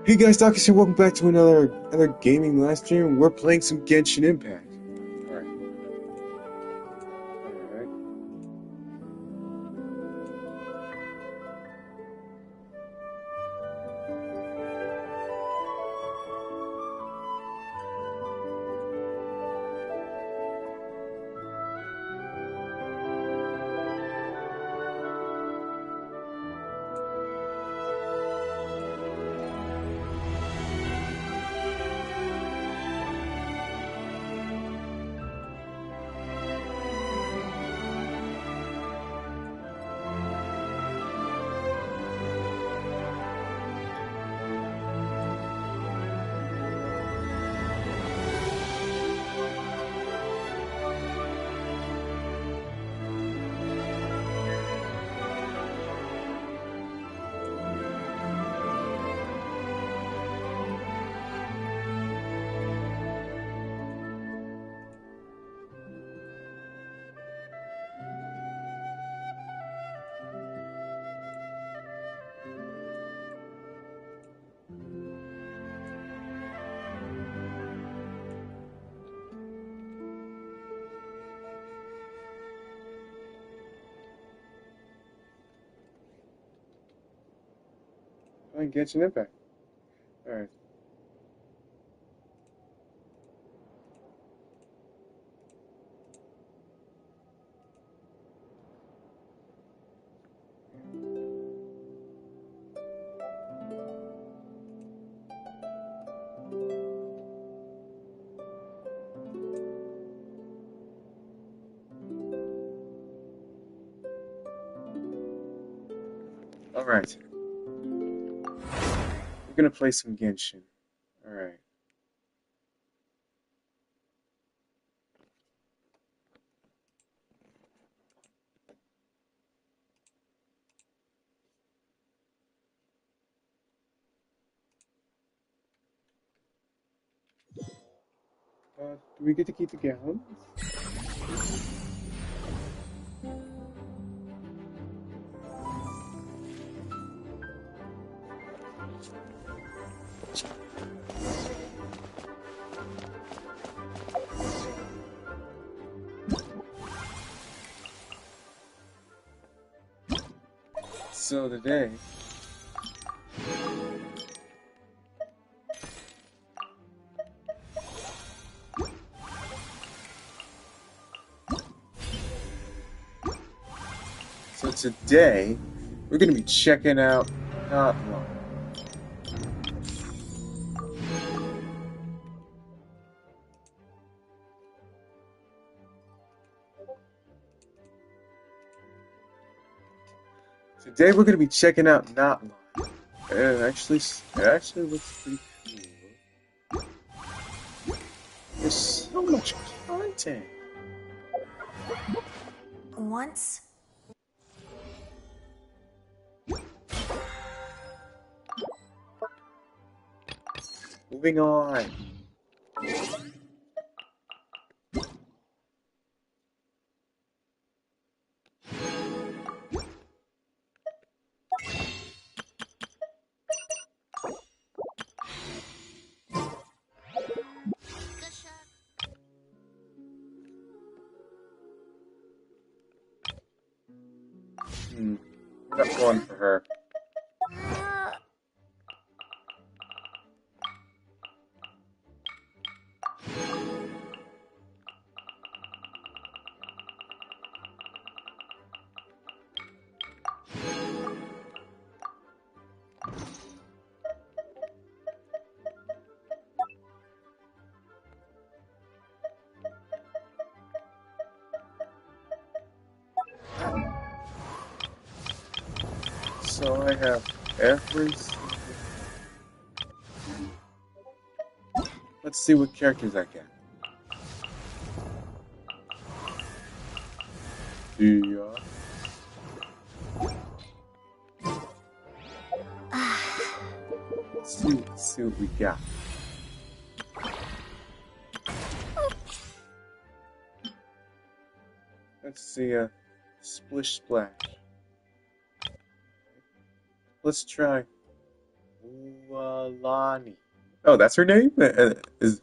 Hey guys, Doctor here. Welcome back to another gaming live stream. We're playing some Genshin Impact. Alright. Alright. Playing Genshin Impact. Alright. Alright. We're gonna play some Genshin. Alright. Do we get to keep the gallons? So today... So today, we're gonna be checking out not long. Today we're gonna be checking out not long. It actually looks pretty cool. There's so much content. Once. Moving on. That's one for her. So I have every single... Let's see what characters I get. Yeah. Let's see what we got. Let's see a Splish Splash. Let's try Mualani. Oh, that's her name? Is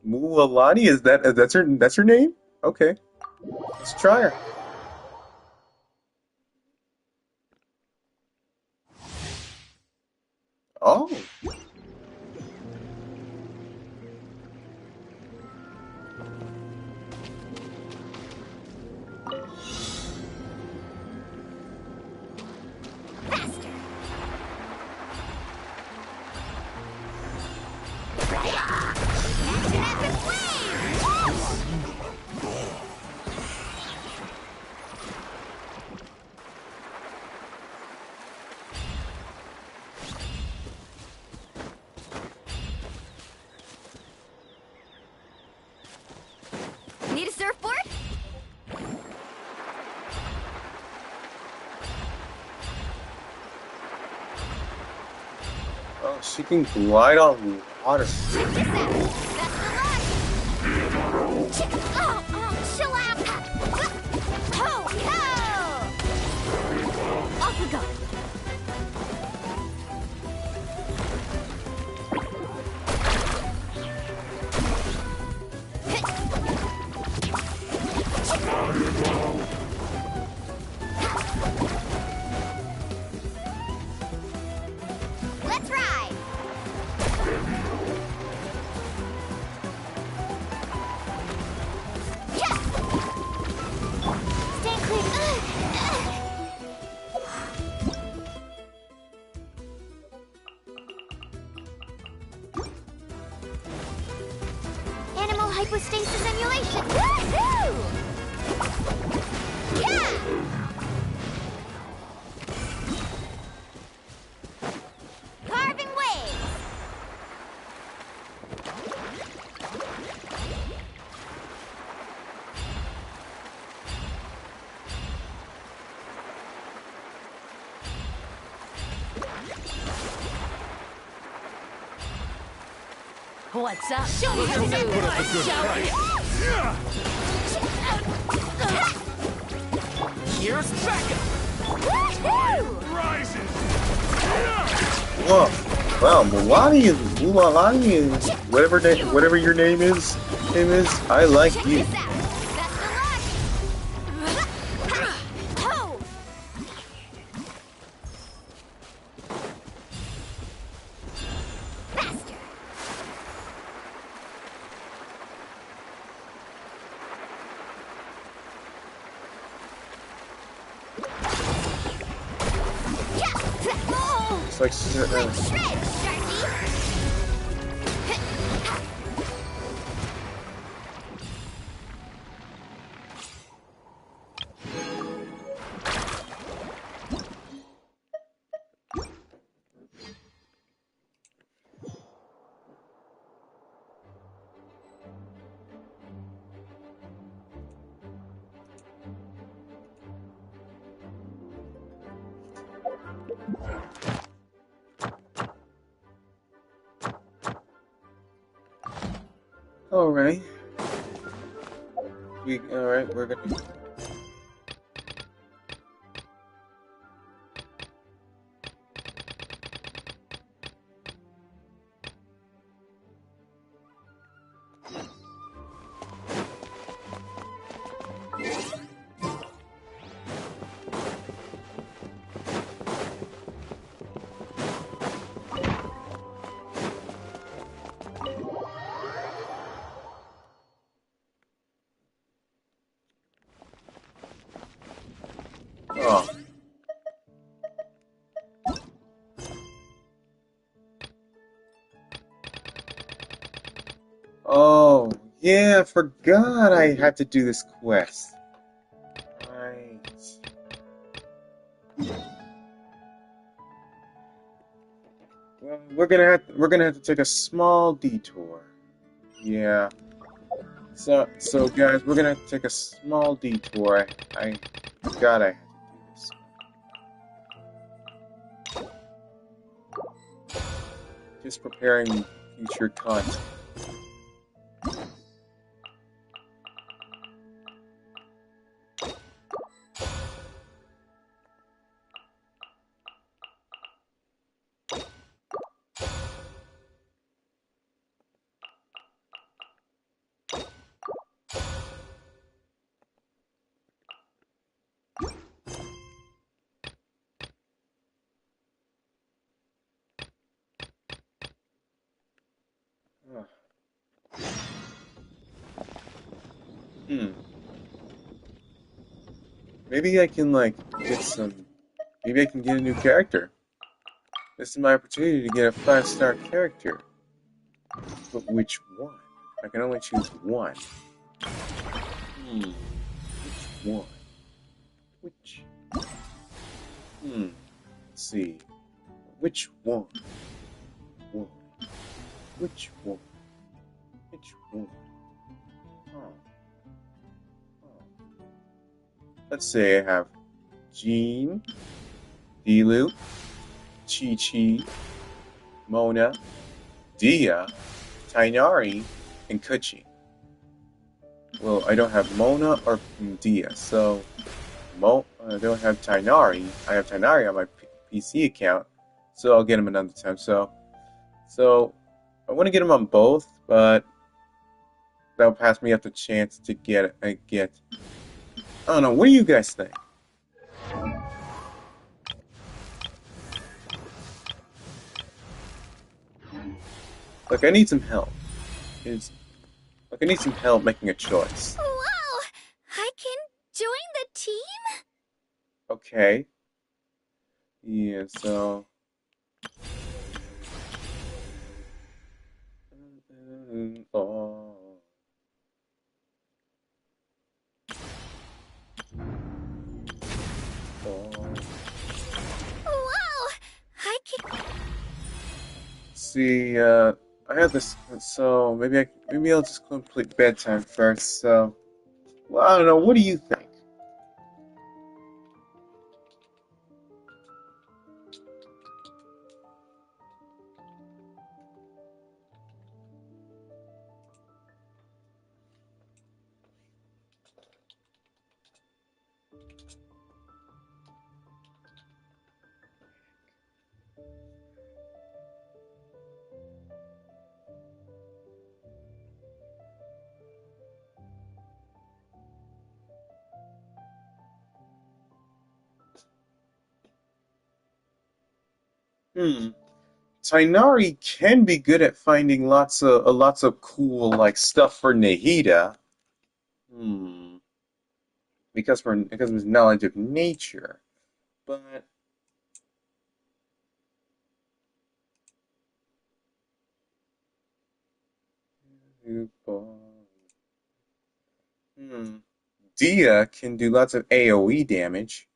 Mualani? Is that's her name? Okay, let's try her. Oh, Need a surfboard? oh, she can glide on water. Check this out. Best of luck. Chill out. Ho, ho. Off we go. Let's ride. Yeah. Stay clear. Animal hypostasis emulation. Woohoo! Yeah! Carving waves. What's up? Show me how to do it. Here's Becca! Woohoo! Rises! Whoa! Wow, Mualani is whatever your name is. I like Check you. this out. Best of luck. Ho! Faster. Yeah. Oh. It's like Shred, Sharky. all right. All right. We're gonna. Oh. Oh, yeah, I forgot I had to do this quest. Right. Well, we're gonna have to take a small detour. Yeah. So guys, we're gonna have to take a small detour. I forgot I had to do this. Just preparing future content. Hmm. Maybe I can like get some. Maybe I can get a new character. This is my opportunity to get a 5-star character. But which one? I can only choose one. Which one? Which? Let's see. Which one? One. Which one? Which one? Oh. Oh. Let's say I have Jean, Dilu, Chi-Chi, Mona, Dia, Tainari, and Kuchi. Well, I don't have Mona or Dia, so I don't have Tainari. I have Tainari on my PC account, so I'll get him another time. So I want to get him on both, but that'll pass me up the chance to get. I don't know. What do you guys think? Like, I need some help. Is like I need some help making a choice. Wow! I can join the team? Okay. Yeah. So. Oh. Oh. Wow! I can... See, I have this, so maybe I'll just complete bedtime first. So, well, I don't know. What do you think? Hmm. Tainari can be good at finding lots of cool like stuff for Nahida. Hmm. Because of his knowledge of nature. But hmm. Dia can do lots of AoE damage.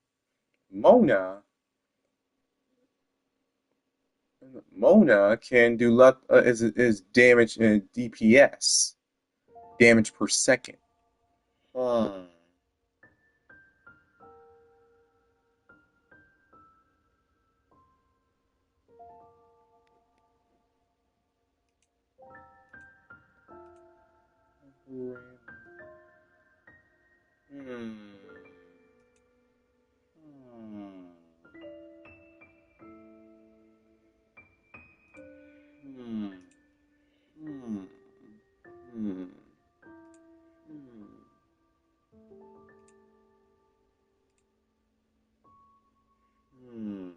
Mona Mona can do is damage DPS, damage per second. Hmm. Hmm. Hmm. Hmm. Hmm. Hmm. Hmm.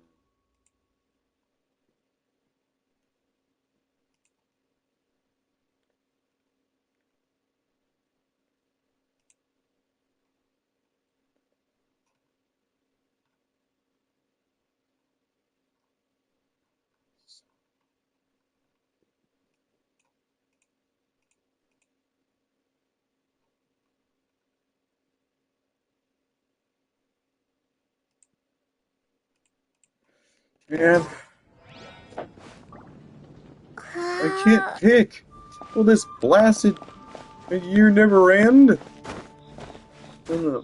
Man, I can't pick. Will this blasted year never end? Uh,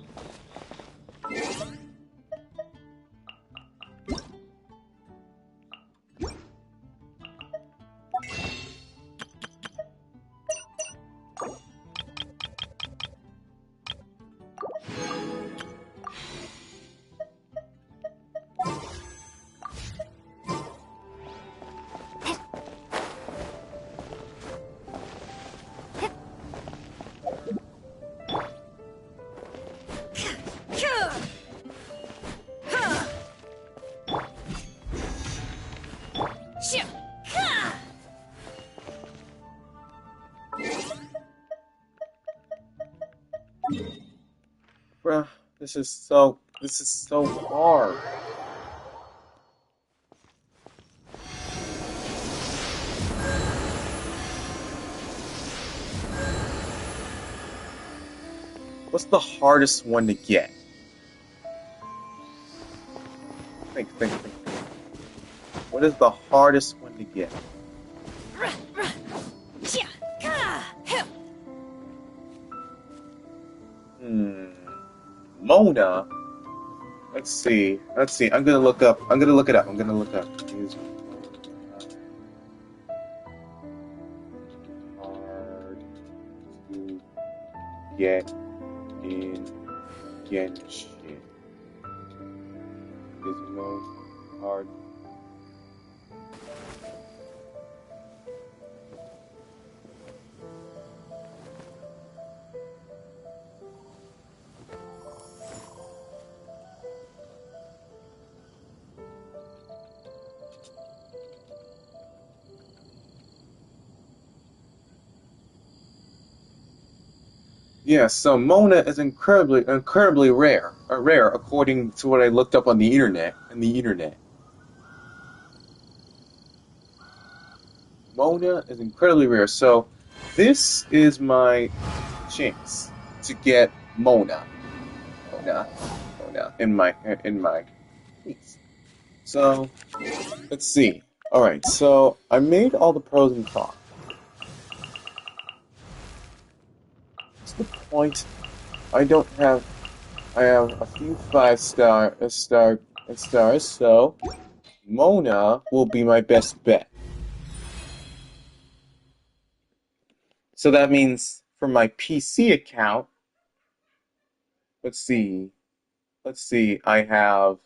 Bruh, this is so hard. What's the hardest one to get? Think. What is the hardest one to get? Hmm. Mona. Let's see. Let's see. I'm gonna look up. I'm gonna look it up. I'm gonna look up. Is hard to get in Genshin? Is most hard. Yeah, so Mona is incredibly rare. Rare according to what I looked up on the internet. Mona is incredibly rare. So this is my chance to get Mona, in my piece. So let's see. All right, so I made all the pros and cons. What's the point? I don't have. I have a few stars, so Mona will be my best bet. So that means for my PC account, let's see. Let's see. I have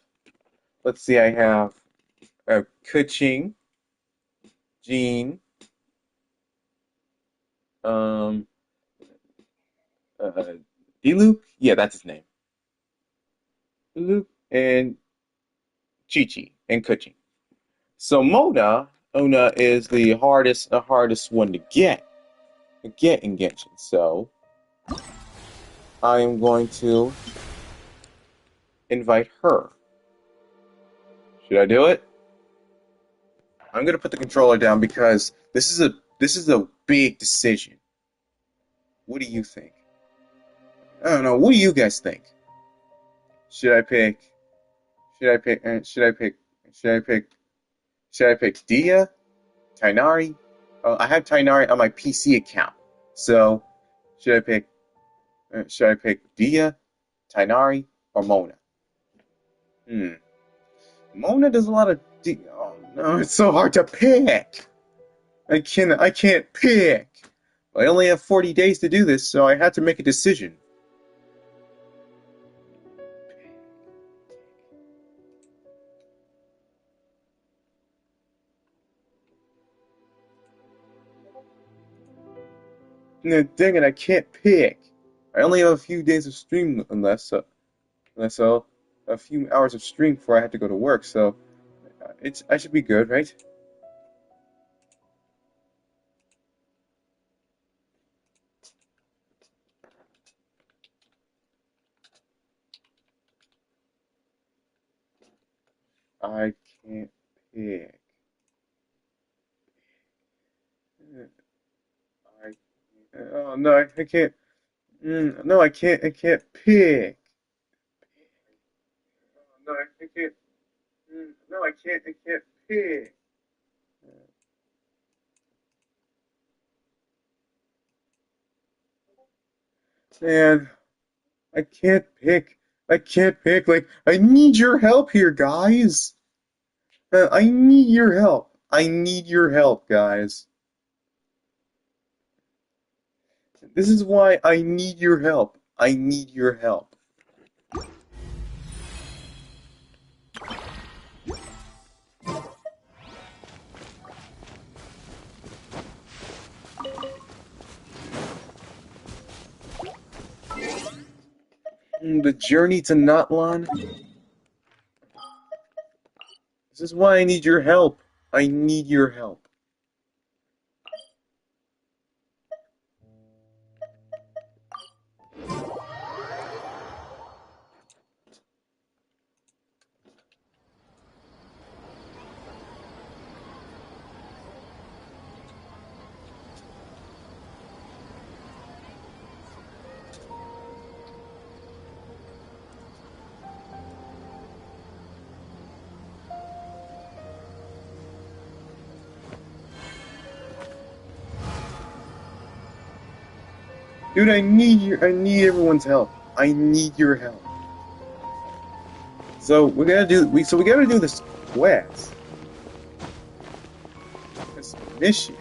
Kuching, Jean, um, uh, Diluc. Yeah, that's his name. Diluc and Chi and Kuching. So Mona is the hardest one to get in Genshin. So I am going to invite her. Should I do it? I'm gonna put the controller down because this is a big decision. What do you think? I don't know. What do you guys think? Should I pick? Should I pick? Should I pick? Should I pick? Should I pick Dia? Tainari? Oh, I have Tainari on my PC account. So should I pick? Should I pick Dia, Tainari, or Mona? Hmm. Mona does a lot of. Oh no, it's so hard to pick. I can't pick. I only have 40 days to do this, so I had to make a decision. No, dang it, I can't pick. I only have a few days of stream unless a few hours of stream before I have to go to work, so I should be good, right? I can't pick. I oh no, I can't. No, I can't pick. No, I can't. No, I can't pick. Man, I can't pick. I can't pick. Like, I need your help here, guys. I need your help. I need your help, guys. This is why I need your help. I need your help. The journey to Natlan. This is why I need your help. I need your help. Dude, I need everyone's help. I need your help. So we gotta do this quest. This mission.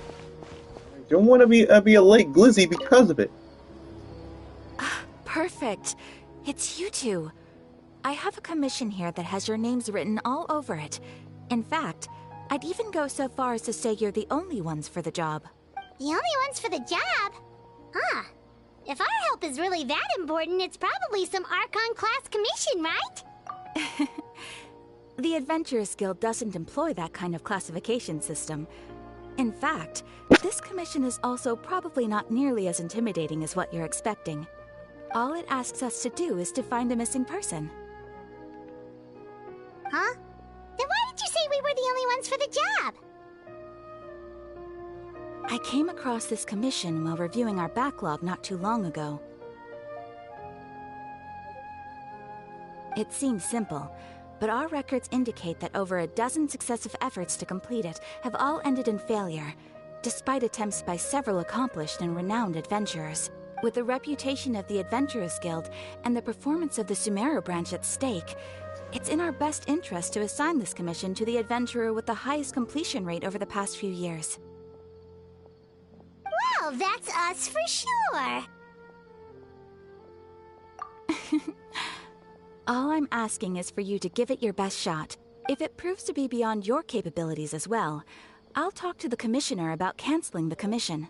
I don't want to be a late glizzy because of it. Perfect. It's you two. I have a commission here that has your names written all over it. In fact, I'd even go so far as to say you're the only ones for the job. The only ones for the job? Huh. If our help is really that important, it's probably some Archon class commission, right? The Adventurers Guild doesn't employ that kind of classification system. In fact, this commission is also probably not nearly as intimidating as what you're expecting. All it asks us to do is to find a missing person. Huh? Then why did you say we were the only ones for the job? I came across this commission while reviewing our backlog not too long ago. It seems simple, but our records indicate that over a dozen successive efforts to complete it have all ended in failure, despite attempts by several accomplished and renowned adventurers. With the reputation of the Adventurers Guild and the performance of the Sumeru branch at stake, it's in our best interest to assign this commission to the adventurer with the highest completion rate over the past few years. Well, that's us for sure. All I'm asking is for you to give it your best shot. If it proves to be beyond your capabilities as well, I'll talk to the commissioner about canceling the commission.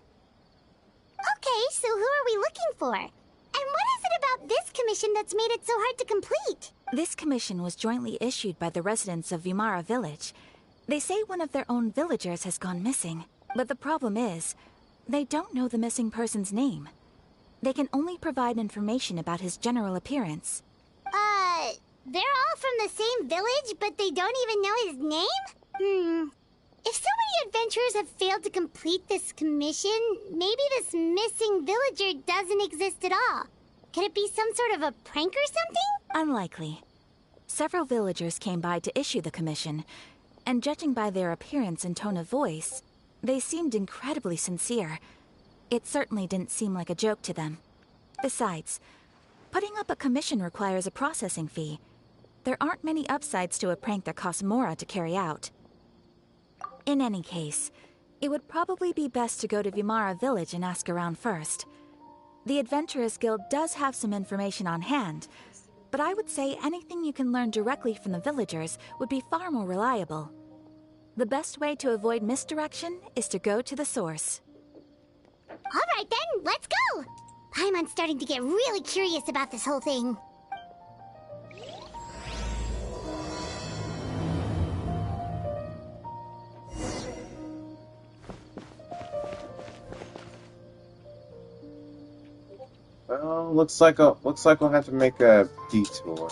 Okay, so who are we looking for? And what is it about this commission that's made it so hard to complete? This commission was jointly issued by the residents of Vimara Village. They say one of their own villagers has gone missing. But the problem is, they don't know the missing person's name. They can only provide information about his general appearance. They're all from the same village, but they don't even know his name? If so many adventurers have failed to complete this commission, maybe this missing villager doesn't exist at all. Could it be some sort of a prank or something? Unlikely. Several villagers came by to issue the commission, and judging by their appearance and tone of voice, they seemed incredibly sincere. It certainly didn't seem like a joke to them. Besides, putting up a commission requires a processing fee. There aren't many upsides to a prank that costs Mora to carry out. In any case, it would probably be best to go to Vimara Village and ask around first. The Adventurers Guild does have some information on hand, but I would say anything you can learn directly from the villagers would be far more reliable. The best way to avoid misdirection is to go to the source. Alright then, let's go! Paimon's starting to get really curious about this whole thing. Well, looks like we'll have to make a detour.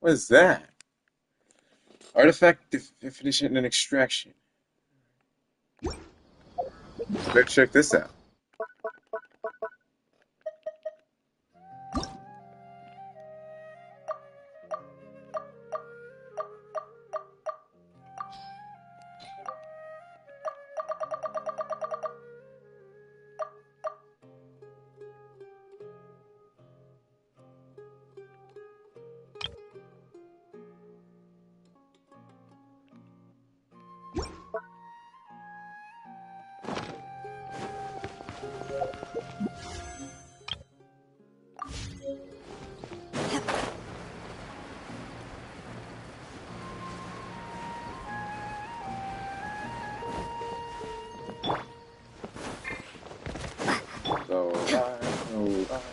What is that? Artifact definition and extraction. Let's check this out.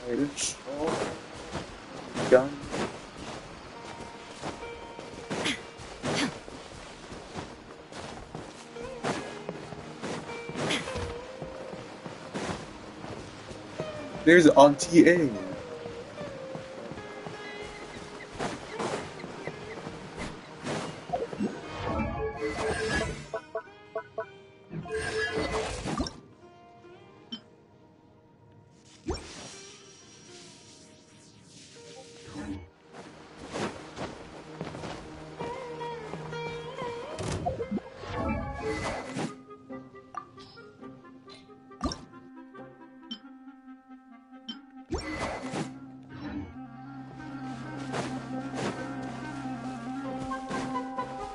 Irish. Oh, gun. There's Auntie A.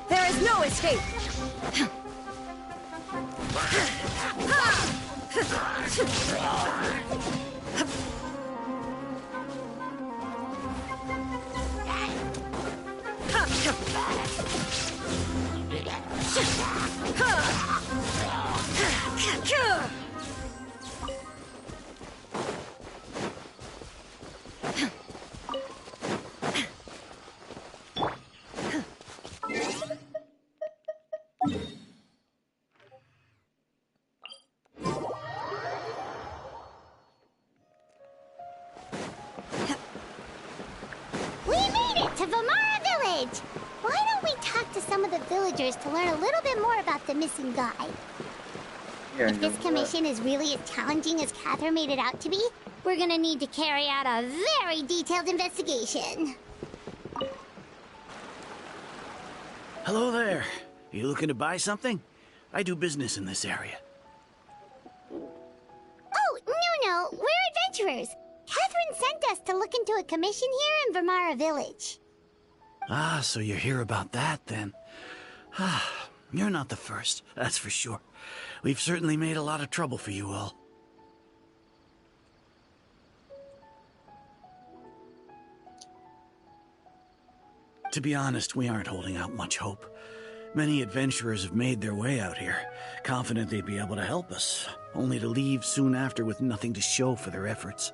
There is no escape! We made it to Vamara Village! Why don't we talk to some of the villagers to learn a little bit more about the missing guy? Yeah, If this commission is really as challenging as Catherine made it out to be, we're gonna need to carry out a very detailed investigation. Hello there. You looking to buy something? I do business in this area. Oh, no, we're adventurers. Catherine sent us to look into a commission here in Vamara Village. Ah, so you're here about that, then. Ah, you're not the first, that's for sure. We've certainly made a lot of trouble for you all. To be honest, we aren't holding out much hope. Many adventurers have made their way out here, confident they'd be able to help us, only to leave soon after with nothing to show for their efforts.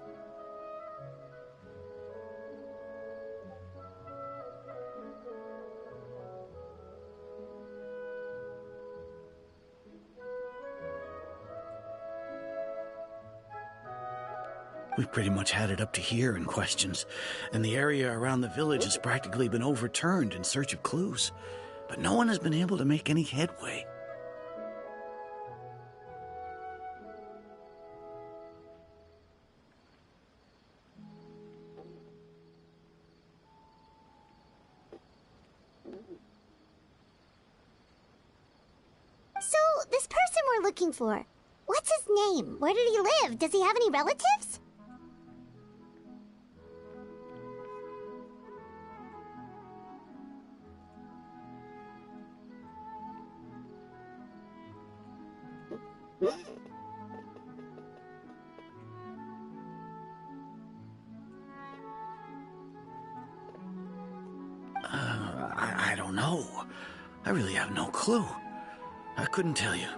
We've pretty much had it up to here in questions, and the area around the village has practically been overturned in search of clues, but no one has been able to make any headway. So, this person we're looking for, what's his name? Where did he live? Does he have any relatives? I don't know. I really have no clue. I couldn't tell you.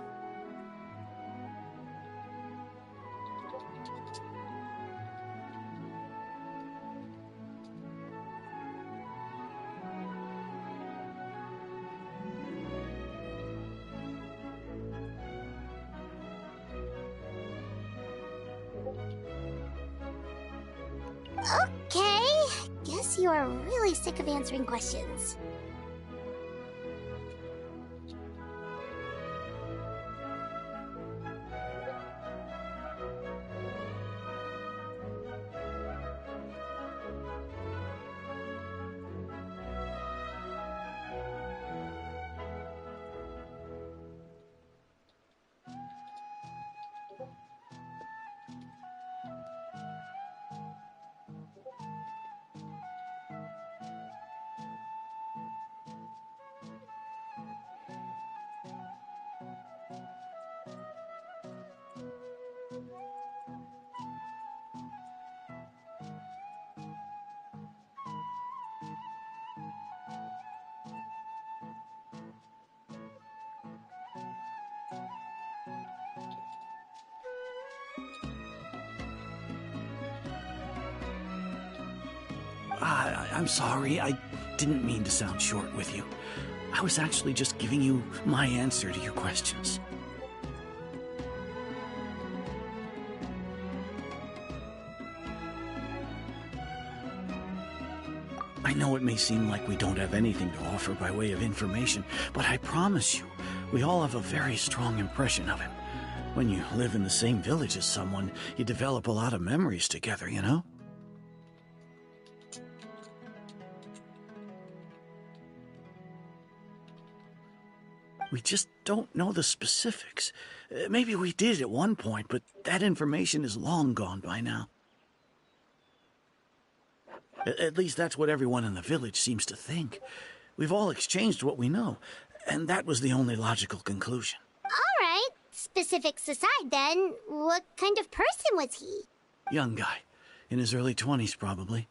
Okay, guess you are really sick of answering questions. I'm sorry. I didn't mean to sound short with you. I was actually just giving you my answer to your questions. I know it may seem like we don't have anything to offer by way of information, but I promise you, we all have a very strong impression of him. When you live in the same village as someone, you develop a lot of memories together, you know? We just don't know the specifics. Maybe we did at one point, but that information is long gone by now. At least that's what everyone in the village seems to think. We've all exchanged what we know, and that was the only logical conclusion. All right. Specifics aside, then, what kind of person was he? Young guy. In his early 20s, probably.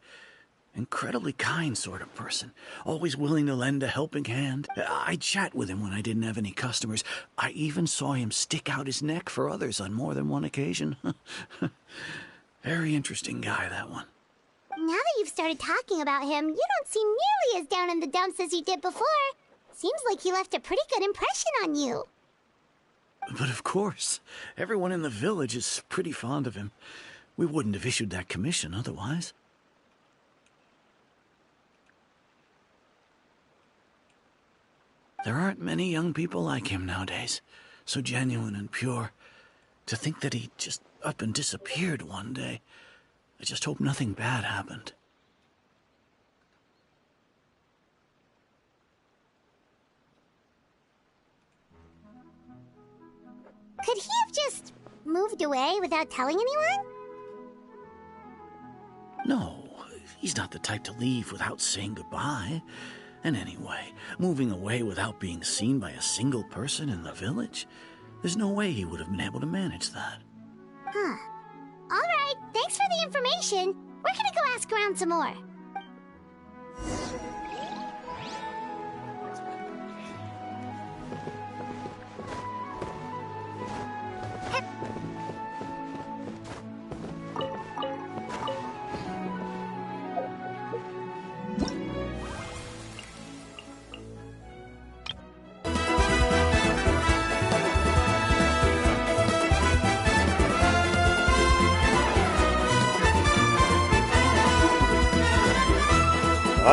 Incredibly kind sort of person. Always willing to lend a helping hand. I'd chat with him when I didn't have any customers. I even saw him stick out his neck for others on more than one occasion. Very interesting guy, that one. Now that you've started talking about him, you don't seem nearly as down in the dumps as you did before. Seems like he left a pretty good impression on you. But of course, everyone in the village is pretty fond of him. We wouldn't have issued that commission otherwise. There aren't many young people like him nowadays. So genuine and pure. To think that he just up and disappeared one day. I just hope nothing bad happened. Could he have just moved away without telling anyone? No, he's not the type to leave without saying goodbye. And anyway, moving away without being seen by a single person in the village? There's no way he would have been able to manage that. Huh. All right, thanks for the information. We're gonna go ask around some more.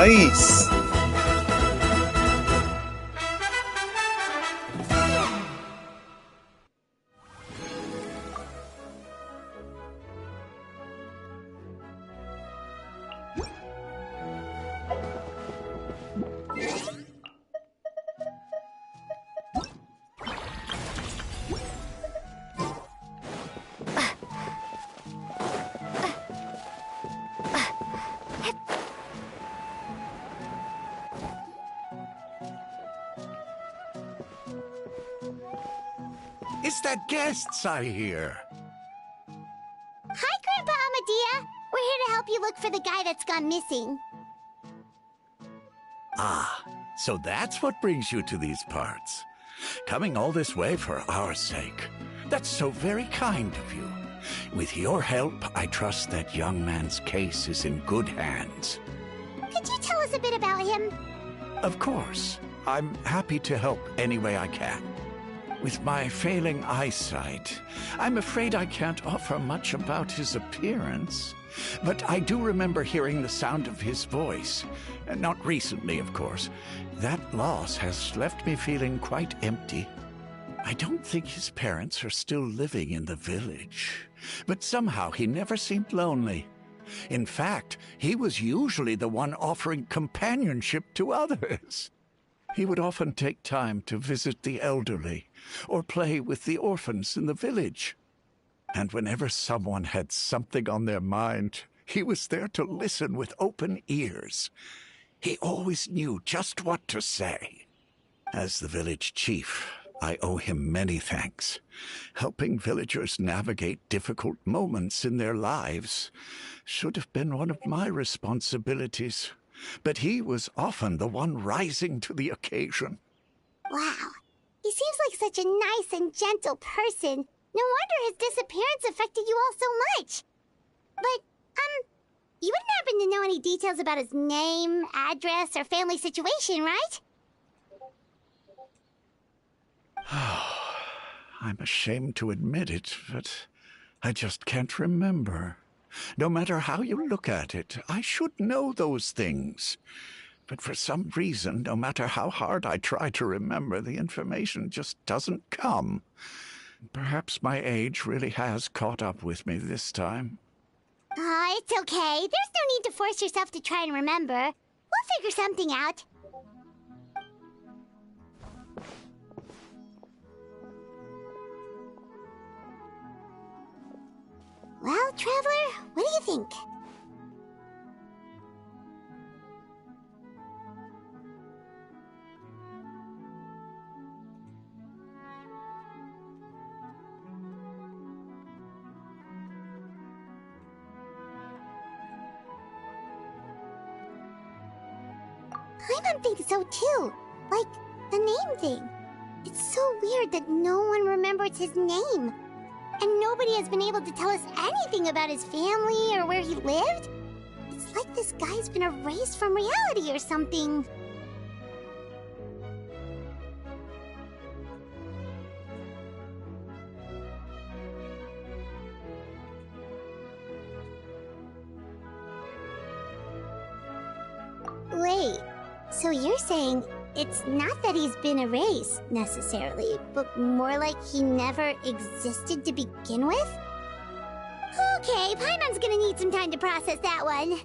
Nice! Is that guests I hear? Hi, Grandpa Amadea. We're here to help you look for the guy that's gone missing. Ah, so that's what brings you to these parts. Coming all this way for our sake. That's so very kind of you. With your help, I trust that young man's case is in good hands. Could you tell us a bit about him? Of course. I'm happy to help any way I can. With my failing eyesight, I'm afraid I can't offer much about his appearance. But I do remember hearing the sound of his voice. Not recently, of course. That loss has left me feeling quite empty. I don't think his parents are still living in the village. But somehow he never seemed lonely. In fact, he was usually the one offering companionship to others. He would often take time to visit the elderly or play with the orphans in the village. And whenever someone had something on their mind, he was there to listen with open ears. He always knew just what to say. As the village chief, I owe him many thanks. Helping villagers navigate difficult moments in their lives should have been one of my responsibilities. But he was often the one rising to the occasion. Wow. He seems like such a nice and gentle person. No wonder his disappearance affected you all so much. But, You wouldn't happen to know any details about his name, address, or family situation, right? I'm ashamed to admit it, but I just can't remember. No matter how you look at it, I should know those things. But for some reason, no matter how hard I try to remember, the information just doesn't come. Perhaps my age really has caught up with me this time. It's okay. There's no need to force yourself to try and remember. We'll figure something out. Well, Traveler, what do you think? Paimon thinks so too. Like, the name thing. It's so weird that no one remembers his name. And nobody has been able to tell us anything about his family or where he lived. It's like this guy's been erased from reality or something. Wait, so you're saying it's not that he's been erased, necessarily, but more like he never existed to begin with? Okay, Paimon's gonna need some time to process that one.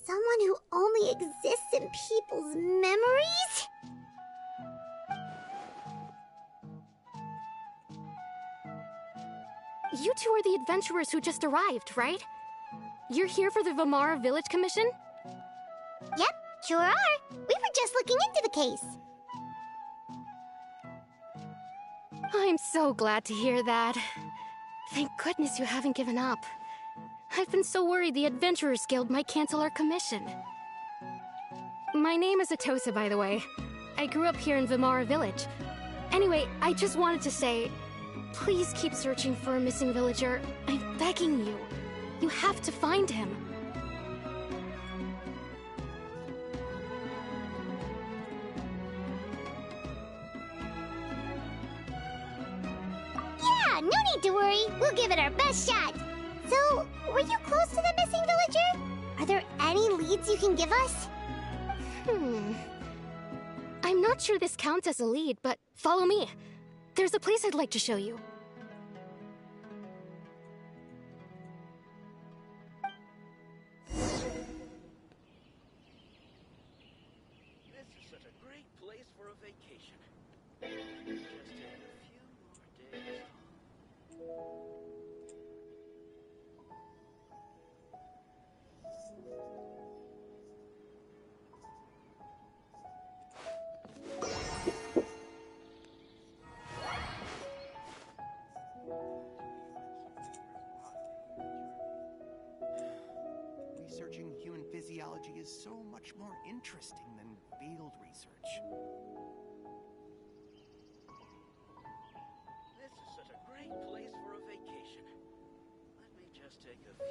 Someone who only exists in people's memories? You two are the adventurers who just arrived, right? You're here for the Vamara Village Commission? Yep, sure are. We were just looking into the case. I'm so glad to hear that. Thank goodness you haven't given up. I've been so worried the Adventurers Guild might cancel our commission. My name is Atosa, by the way. I grew up here in Vamara Village. Anyway, I just wanted to say, please keep searching for a missing villager. I'm begging you. You have to find him. Yeah, no need to worry. We'll give it our best shot. So, were you close to the missing villager? Are there any leads you can give us? I'm not sure this counts as a lead, but follow me. There's a place I'd like to show you. This is such a great place for a vacation. Just take a few more days. Researching human physiology is so much more interesting than field research. This is such a great place for a vacation. Let me just take a few.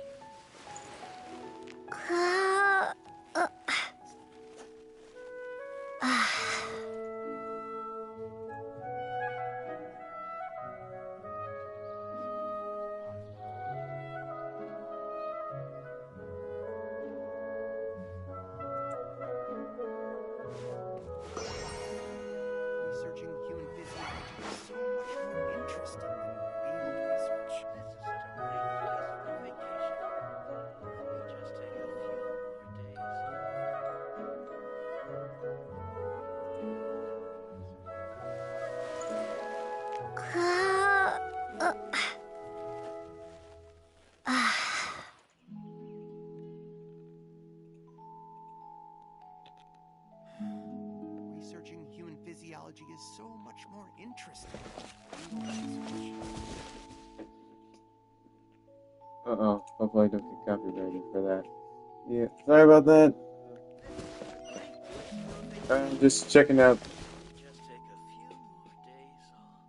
Researching human physiology is so much more interesting than field research. This is such a great place for a vacation. Let me just take a few more Researching human physiology is so much more interesting than field research. Uh-oh. Hopefully I don't get copyrighted for that. Yeah, sorry about that. I'm just checking out. Just take a few more days off.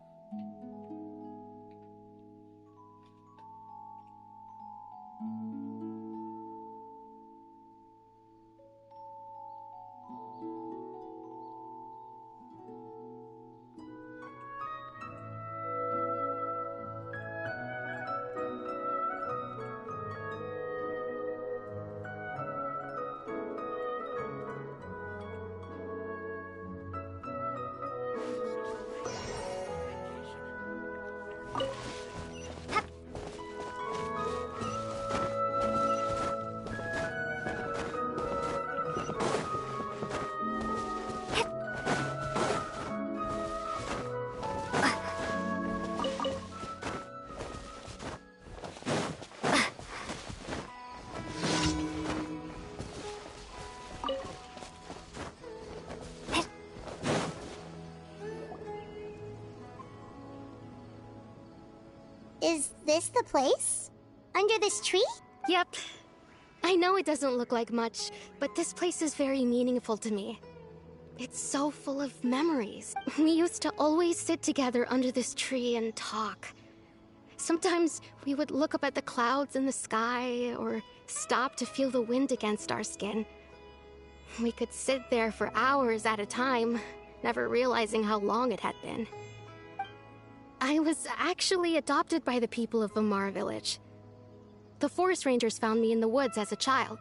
Is this the place? Under this tree? Yep. I know it doesn't look like much, but this place is very meaningful to me. It's so full of memories. We used to always sit together under this tree and talk. Sometimes we would look up at the clouds in the sky, or stop to feel the wind against our skin. We could sit there for hours at a time, never realizing how long it had been. I was actually adopted by the people of Vamar village. The forest rangers found me in the woods as a child.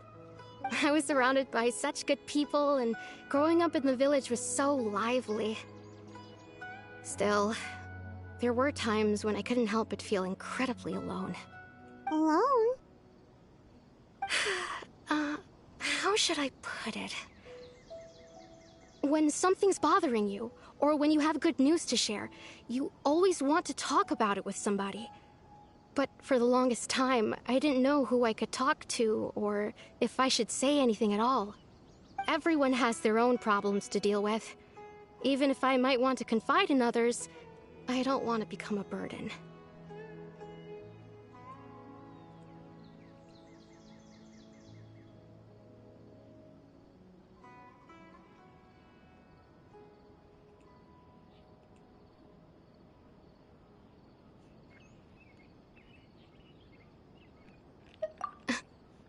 I was surrounded by such good people, and growing up in the village was so lively. Still, there were times when I couldn't help but feel incredibly alone. Alone? How should I put it? When something's bothering you, or when you have good news to share, you always want to talk about it with somebody. But for the longest time, I didn't know who I could talk to, or if I should say anything at all. Everyone has their own problems to deal with. Even if I might want to confide in others, I don't want to become a burden.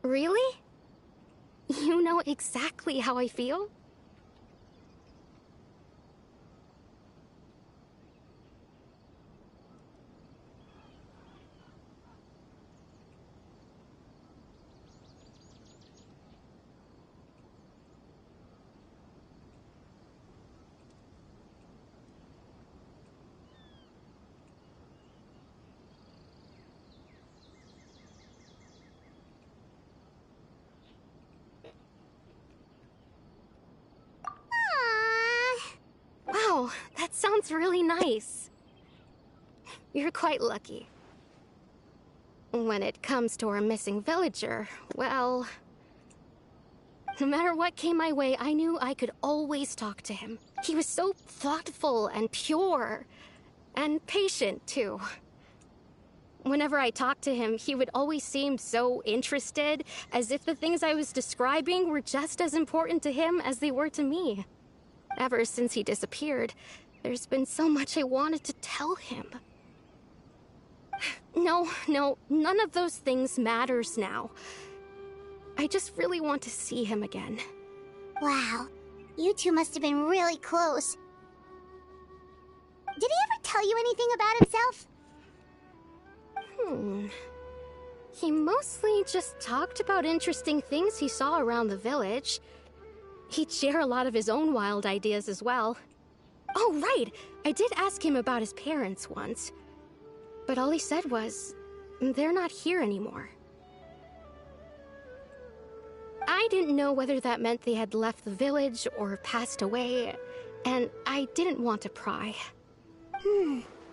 Really? You know exactly how I feel? Wow, that sounds really nice. You're quite lucky. When it comes to our missing villager, well... no matter what came my way, I knew I could always talk to him. He was so thoughtful and pure. And patient, too. Whenever I talked to him, he would always seem so interested, as if the things I was describing were just as important to him as they were to me. Ever since he disappeared, there's been so much I wanted to tell him. No, none of those things matters now. I just really want to see him again. Wow, you two must have been really close. Did he ever tell you anything about himself? He mostly just talked about interesting things he saw around the village. He'd share a lot of his own wild ideas as well. Oh, right! I did ask him about his parents once. But all he said was, they're not here anymore. I didn't know whether that meant they had left the village or passed away, and I didn't want to pry.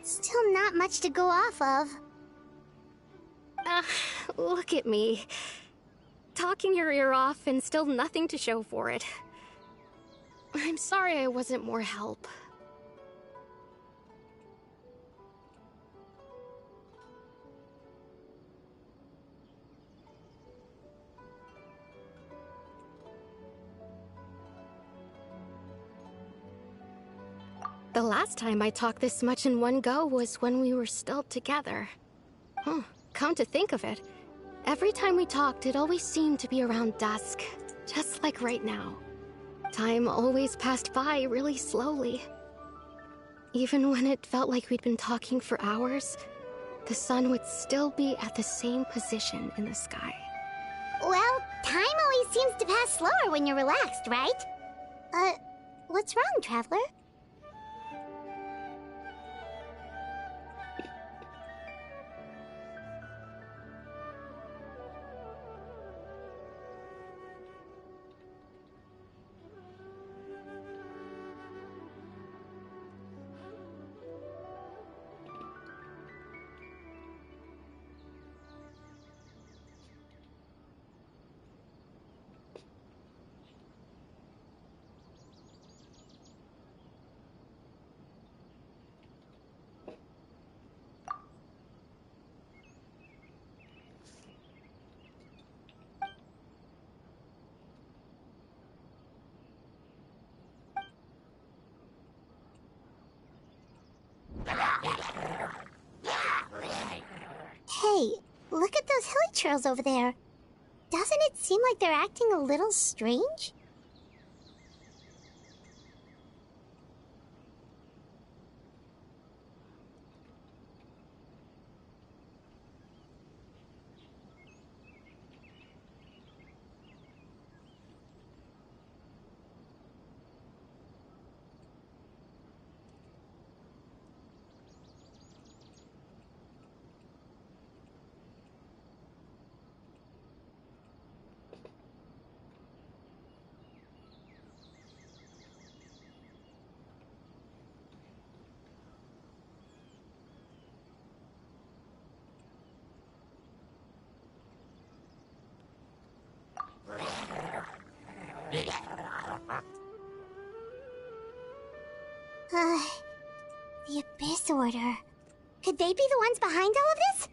Still not much to go off of. Look at me. Talking your ear off and still nothing to show for it. I'm sorry I wasn't more help. The last time I talked this much in one go was when we were still together. Come to think of it, every time we talked, it always seemed to be around dusk, just like right now. Time always passed by really slowly. Even when it felt like we'd been talking for hours, the sun would still be at the same position in the sky. Well, time always seems to pass slower when you're relaxed, right? What's wrong, Traveler? Look at those hilly trails over there. Doesn't it seem like they're acting a little strange? The Abyss Order. Could they be the ones behind all of this?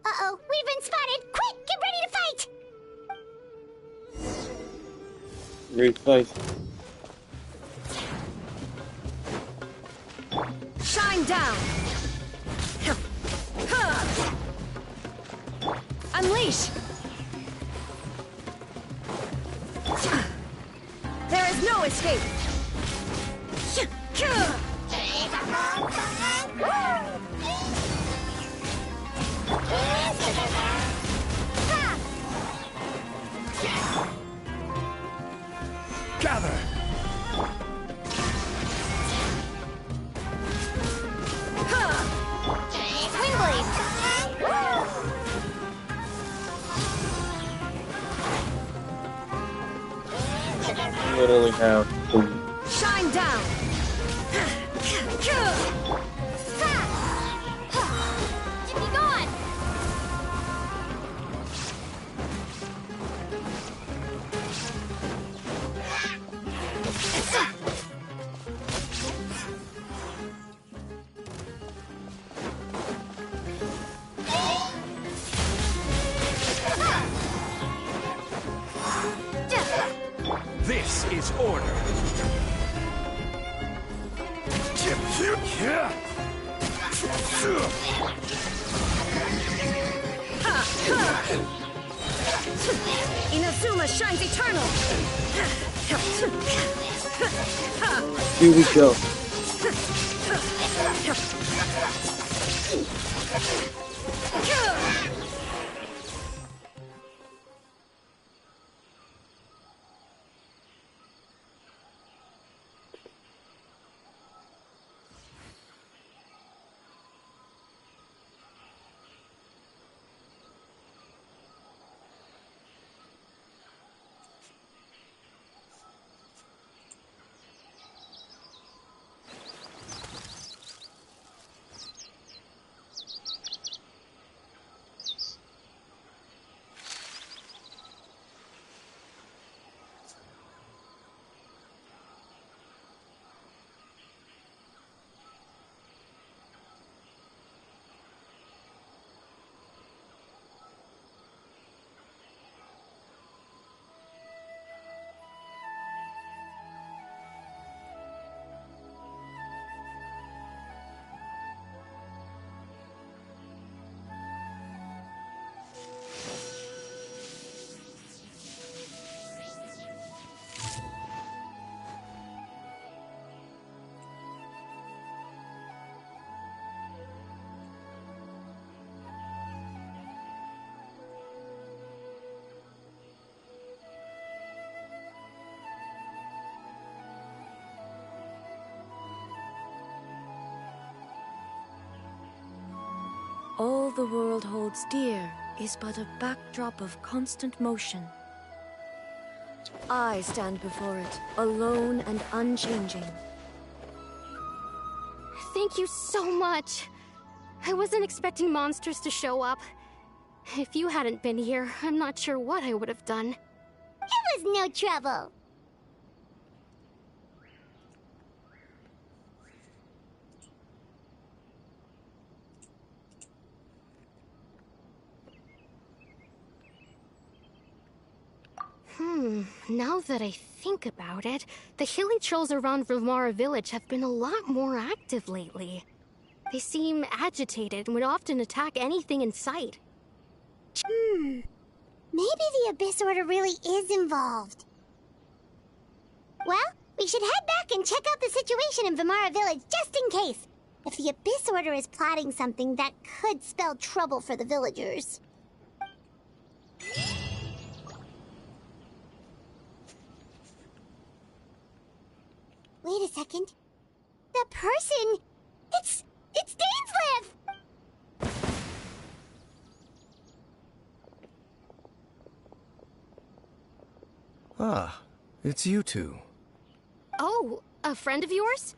Uh-oh, we've been spotted! Quick, get ready to fight! Great fight. Shine down! Unleash! There is no escape! Gather! Literally have Shine down! Be gone! This is order. Inazuma shines eternal! here we go. All the world holds dear is but a backdrop of constant motion. I stand before it, alone and unchanging. Thank you so much. I wasn't expecting monsters to show up. If you hadn't been here, I'm not sure what I would have done. It was no trouble. Now that I think about it, the hilly trolls around Vilmara village have been a lot more active lately. They seem agitated and would often attack anything in sight. Maybe the Abyss Order really is involved. Well, we should head back and check out the situation in Vilmara village just in case. If the Abyss Order is plotting something, that could spell trouble for the villagers. Wait a second. The person... It's Dainsleif! Ah, it's you two. Oh, a friend of yours?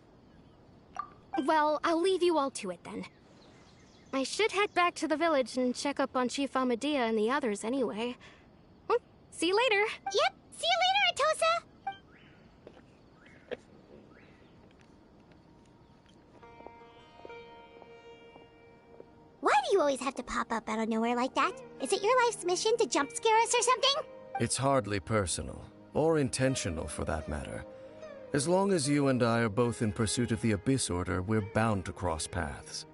Well, I'll leave you all to it then. I should head back to the village and check up on Chief Amadea and the others anyway. See you later. Yep, see you later, Atosa! Why do you always have to pop up out of nowhere like that? Is it your life's mission to jump scare us or something? It's hardly personal, or intentional for that matter. As long as you and I are both in pursuit of the Abyss Order, we're bound to cross paths.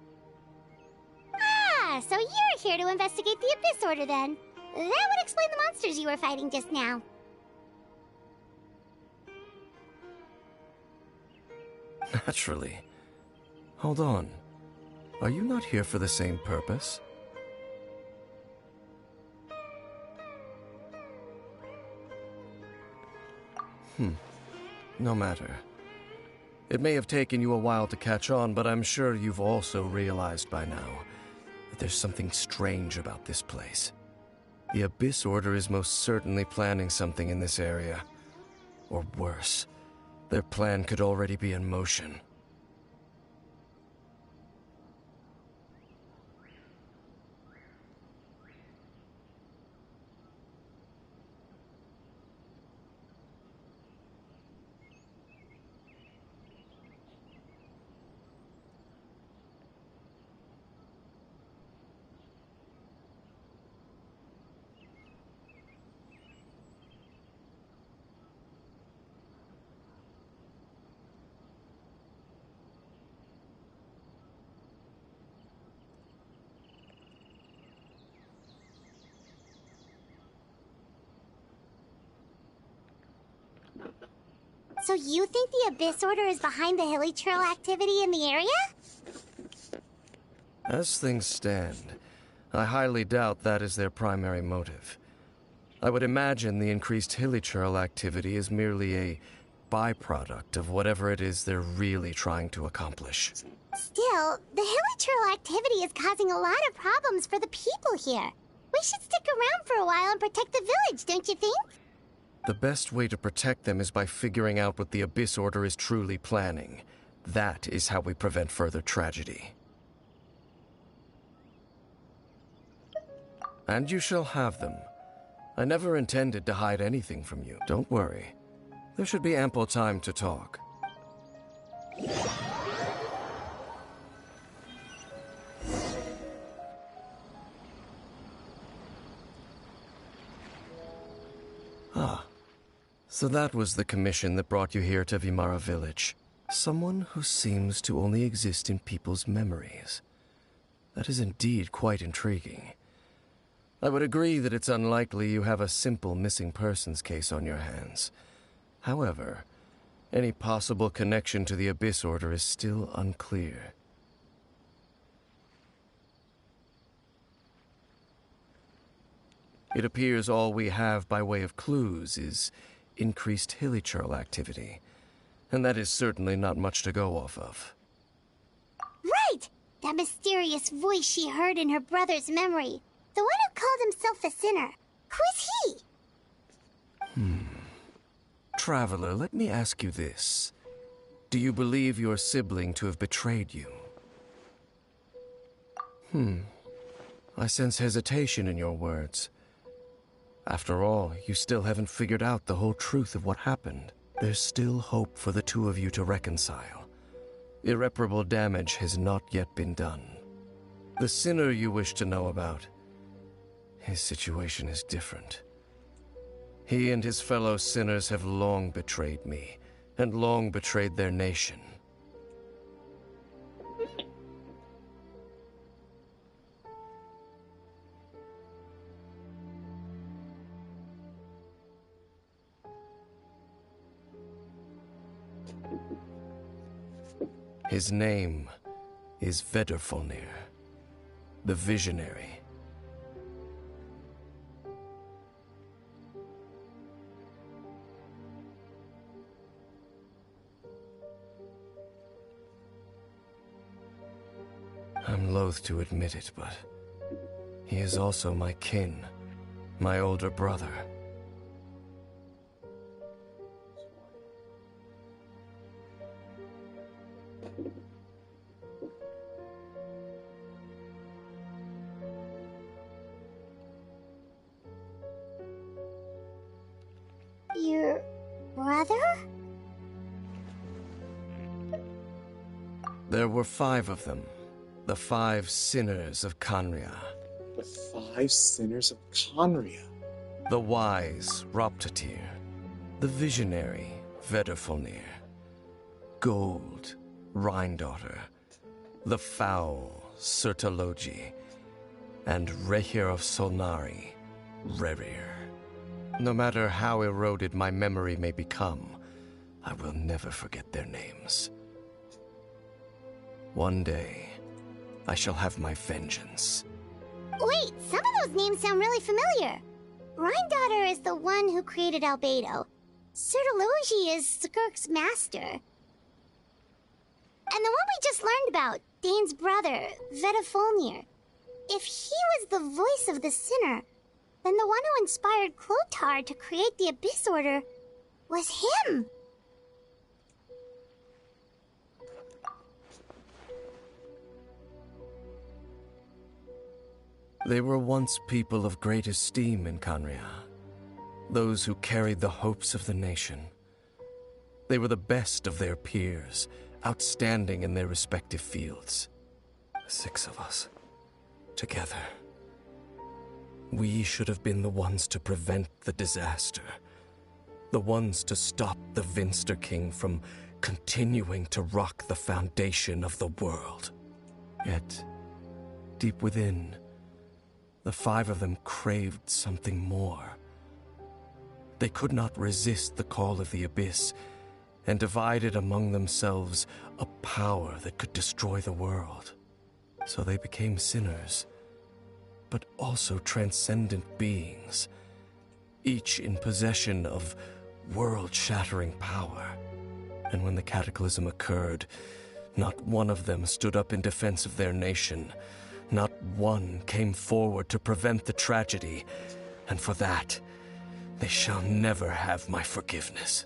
Ah, so you're here to investigate the Abyss Order then. That would explain the monsters you were fighting just now. Naturally. Hold on. Are you not here for the same purpose? No matter. It may have taken you a while to catch on, but I'm sure you've also realized by now that there's something strange about this place. The Abyss Order is most certainly planning something in this area. Or worse, their plan could already be in motion. So you think the Abyss Order is behind the hilly trail activity in the area? As things stand, I highly doubt that is their primary motive. I would imagine the increased hilichurl activity is merely a byproduct of whatever it is they're really trying to accomplish. Still, the hilichurl activity is causing a lot of problems for the people here. We should stick around for a while and protect the village, don't you think? The best way to protect them is by figuring out what the Abyss Order is truly planning. That is how we prevent further tragedy. And you shall have them. I never intended to hide anything from you. Don't worry. There should be ample time to talk. Ah. So that was the commission that brought you here to Vimara village. Someone who seems to only exist in people's memories. That is indeed quite intriguing. I would agree that it's unlikely you have a simple missing persons case on your hands. However, any possible connection to the Abyss Order is still unclear. It appears all we have by way of clues is increased hilichurl activity, and that is certainly not much to go off of. Right! That mysterious voice she heard in her brother's memory. The one who called himself a sinner. Who is he? Traveler, let me ask you this. Do you believe your sibling to have betrayed you? I sense hesitation in your words. After all, you still haven't figured out the whole truth of what happened. There's still hope for the two of you to reconcile. Irreparable damage has not yet been done. The sinner you wish to know about, his situation is different. He and his fellow sinners have long betrayed me, and long betrayed their nation. His name is Vedrfolnir, the Visionary. I'm loath to admit it, but he is also my kin, my older brother. Your brother? There were 5 of them, the 5 sinners of Khaenri'ah. The 5 sinners of Khaenri'ah. The wise Roptatyr, the visionary Vedrfolnir, Gold Rhindaughter, the foul Sertologi, and Rehir of Solnari, Rerir. No matter how eroded my memory may become, I will never forget their names. One day, I shall have my vengeance. Wait, some of those names sound really familiar. Rhindaughter is the one who created Albedo. Sertologi is Skirk's master. And the one we just learned about, Dane's brother, Vedrfolnir. If he was the voice of the sinner, then the one who inspired Clothar to create the Abyss Order was him. They were once people of great esteem in Khaenri'ah, those who carried the hopes of the nation. They were the best of their peers, outstanding in their respective fields. 6 of us, together. We should have been the ones to prevent the disaster. The ones to stop the Vinster King from continuing to rock the foundation of the world. Yet, deep within, the 5 of them craved something more. They could not resist the call of the Abyss, and divided among themselves a power that could destroy the world. So they became sinners, but also transcendent beings, each in possession of world-shattering power. And when the cataclysm occurred, not one of them stood up in defense of their nation. Not one came forward to prevent the tragedy, and for that, they shall never have my forgiveness.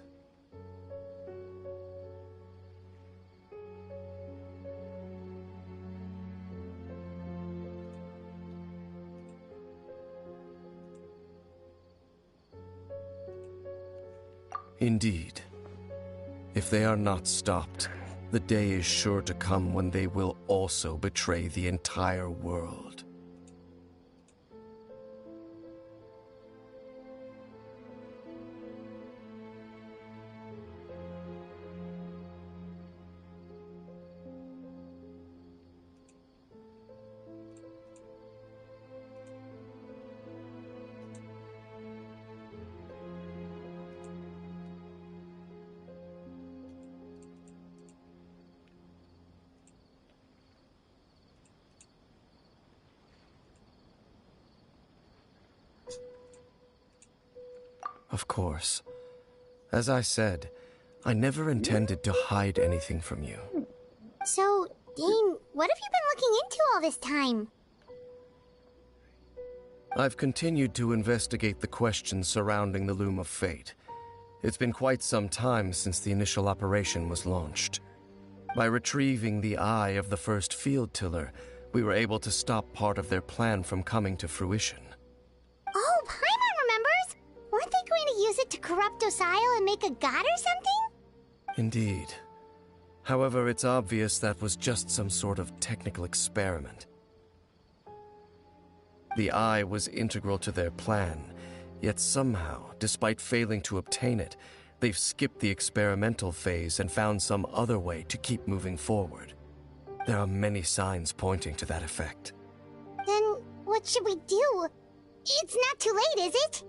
Indeed, if they are not stopped, the day is sure to come when they will also betray the entire world. Of course. As I said, I never intended to hide anything from you. So, Dane, what have you been looking into all this time? I've continued to investigate the questions surrounding the Loom of Fate. It's been quite some time since the initial operation was launched. By retrieving the eye of the first field tiller, we were able to stop part of their plan from coming to fruition. Oh, Paimon remembers! Weren't they going to use it to corrupt Osile and make a god or something? Indeed. However, it's obvious that was just some sort of technical experiment. The eye was integral to their plan, Yet somehow, despite failing to obtain it, they've skipped the experimental phase and found some other way to keep moving forward. There are many signs pointing to that effect. Then what should we do? It's not too late, is it?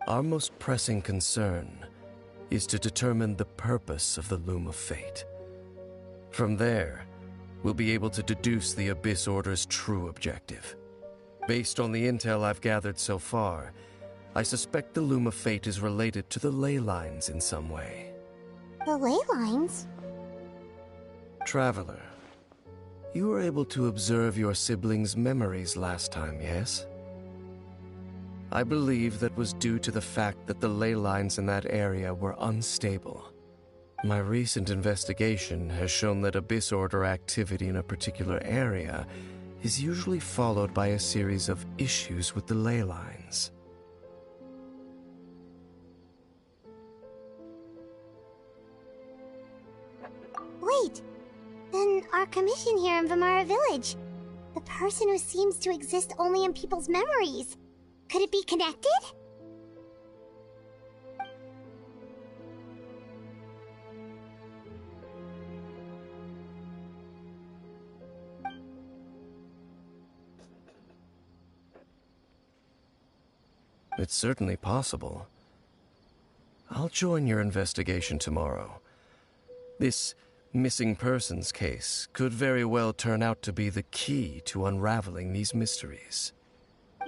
Our most pressing concern is to determine the purpose of the Loom of Fate. From there, we'll be able to deduce the Abyss Order's true objective. Based on the intel I've gathered so far, I suspect the Loom of Fate is related to the ley lines in some way. The ley lines? Traveler, you were able to observe your siblings' memories last time, yes? I believe that was due to the fact that the ley lines in that area were unstable. My recent investigation has shown that Abyss Order activity in a particular area is usually followed by a series of issues with the ley lines. Wait, then our commission here in Vimara Village, the person who seems to exist only in people's memories, could it be connected? It's certainly possible. I'll join your investigation tomorrow. This missing persons case could very well turn out to be the key to unraveling these mysteries.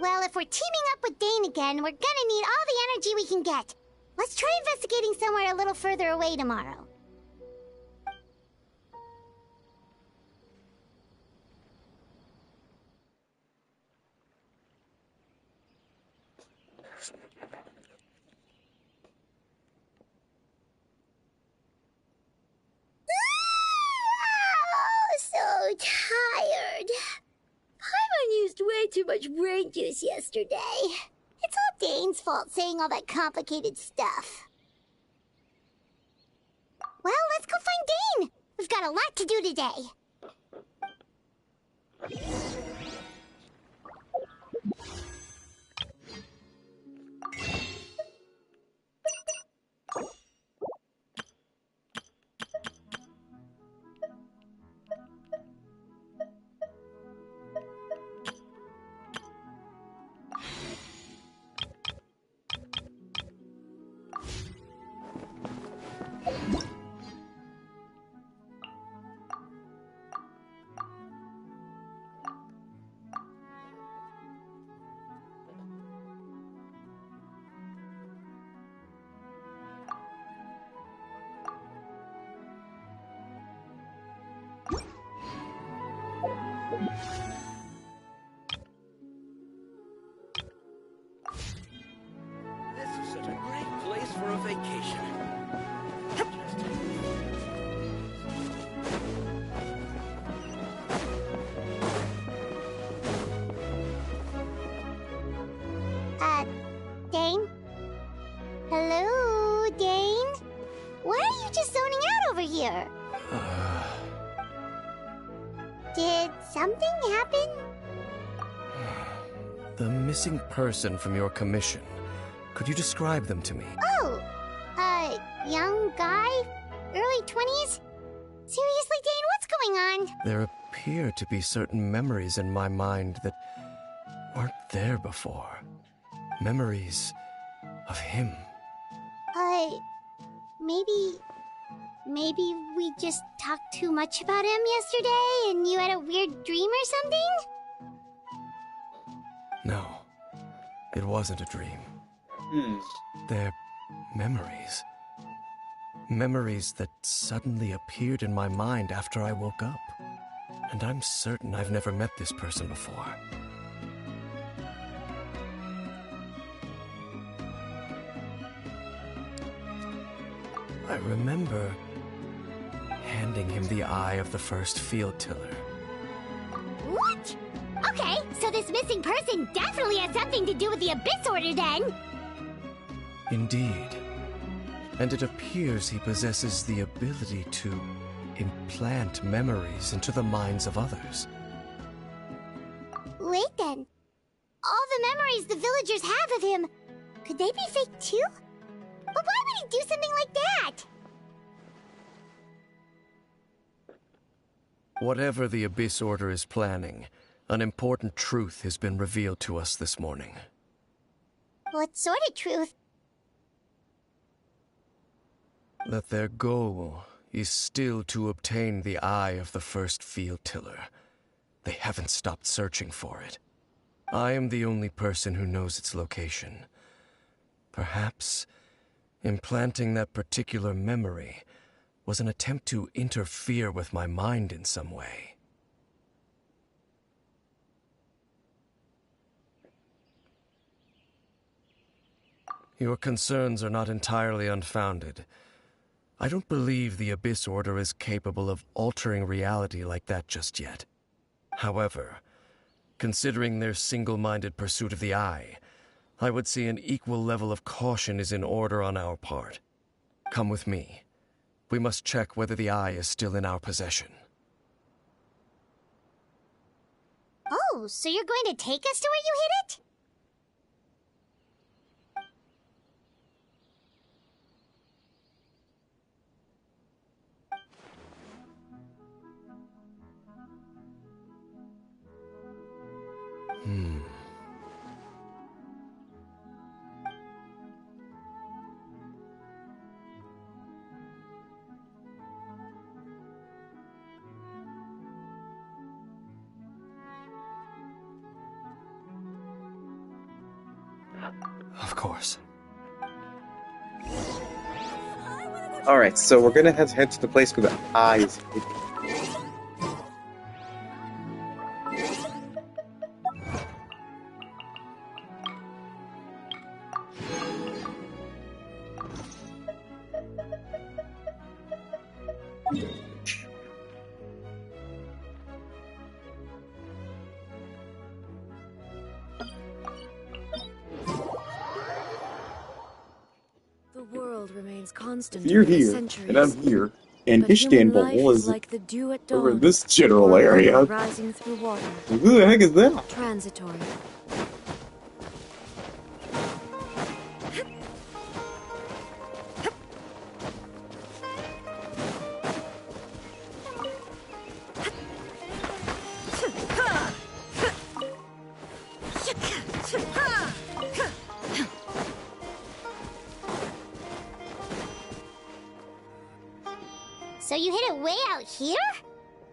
Well, if we're teaming up with Dane again, we're gonna need all the energy we can get. Let's try investigating somewhere a little further away tomorrow. So tired. Paimon used way too much brain juice yesterday. It's all Dane's fault saying all that complicated stuff. Well, let's go find Dane. We've got a lot to do today. This is such a great place for a vacation. Dane? Hello, Dane? Why are you just zoning out over here? Did something happen? The missing person from your commission. Could you describe them to me? Oh, young guy? Early 20s? Seriously, Dane, what's going on? There appear to be certain memories in my mind that weren't there before. Memories of him. Maybe we just talked too much about him yesterday and you had a weird dream or something? No, it wasn't a dream. They're memories. Memories that suddenly appeared in my mind after I woke up. And I'm certain I've never met this person before. I remember handing him the eye of the first field tiller. What? Okay, so this missing person definitely has something to do with the Abyss Order then. Indeed. And it appears he possesses the ability to implant memories into the minds of others. Wait then. All the memories the villagers have of him, Could they be fake too? But why would he do something like that? Whatever the Abyss Order is planning, an important truth has been revealed to us this morning. What sort of truth? That their goal is still to obtain the eye of the first field tiller. They haven't stopped searching for it. I am the only person who knows its location. Perhaps implanting that particular memory was an attempt to interfere with my mind in some way. Your concerns are not entirely unfounded. I don't believe the Abyss Order is capable of altering reality like that just yet. However, considering their single-minded pursuit of the Eye, I would say an equal level of caution is in order on our part. Come with me. We must check whether the Eye is still in our possession. Oh, so you're going to take us to where you hid it? Of course. Alright, so we're gonna have to head to the place where the eye is hidden. The world remains constant If you're over the here, centuries. and I'm here, and But human life Istanbul is is like the dew at over dawn, this general or a river area. rising through water. Who the heck is that? Transitory. So you hid it way out here?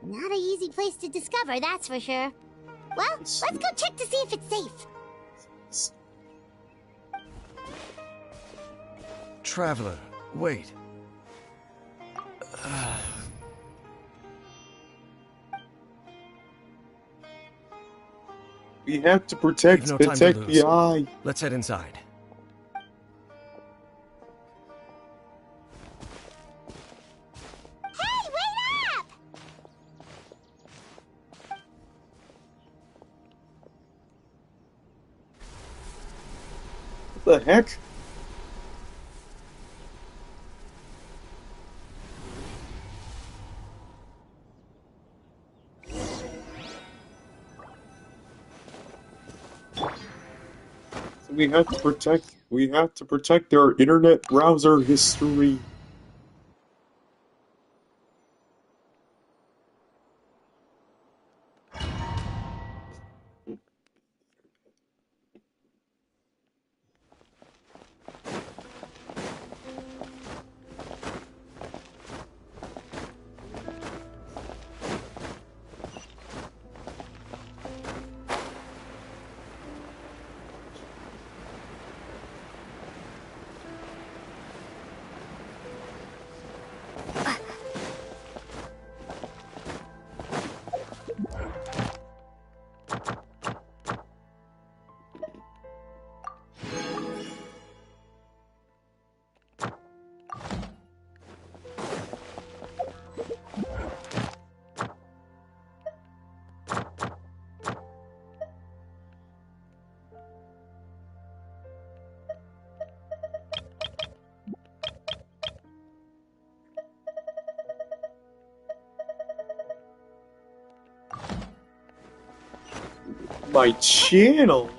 Not an easy place to discover, that's for sure. Well, let's go check to see if it's safe. Traveler, wait. We have to We've no time to protect lose. the eye. Let's head inside. Hey, wait up! What the heck? So we have to protect their internet browser history. My channel.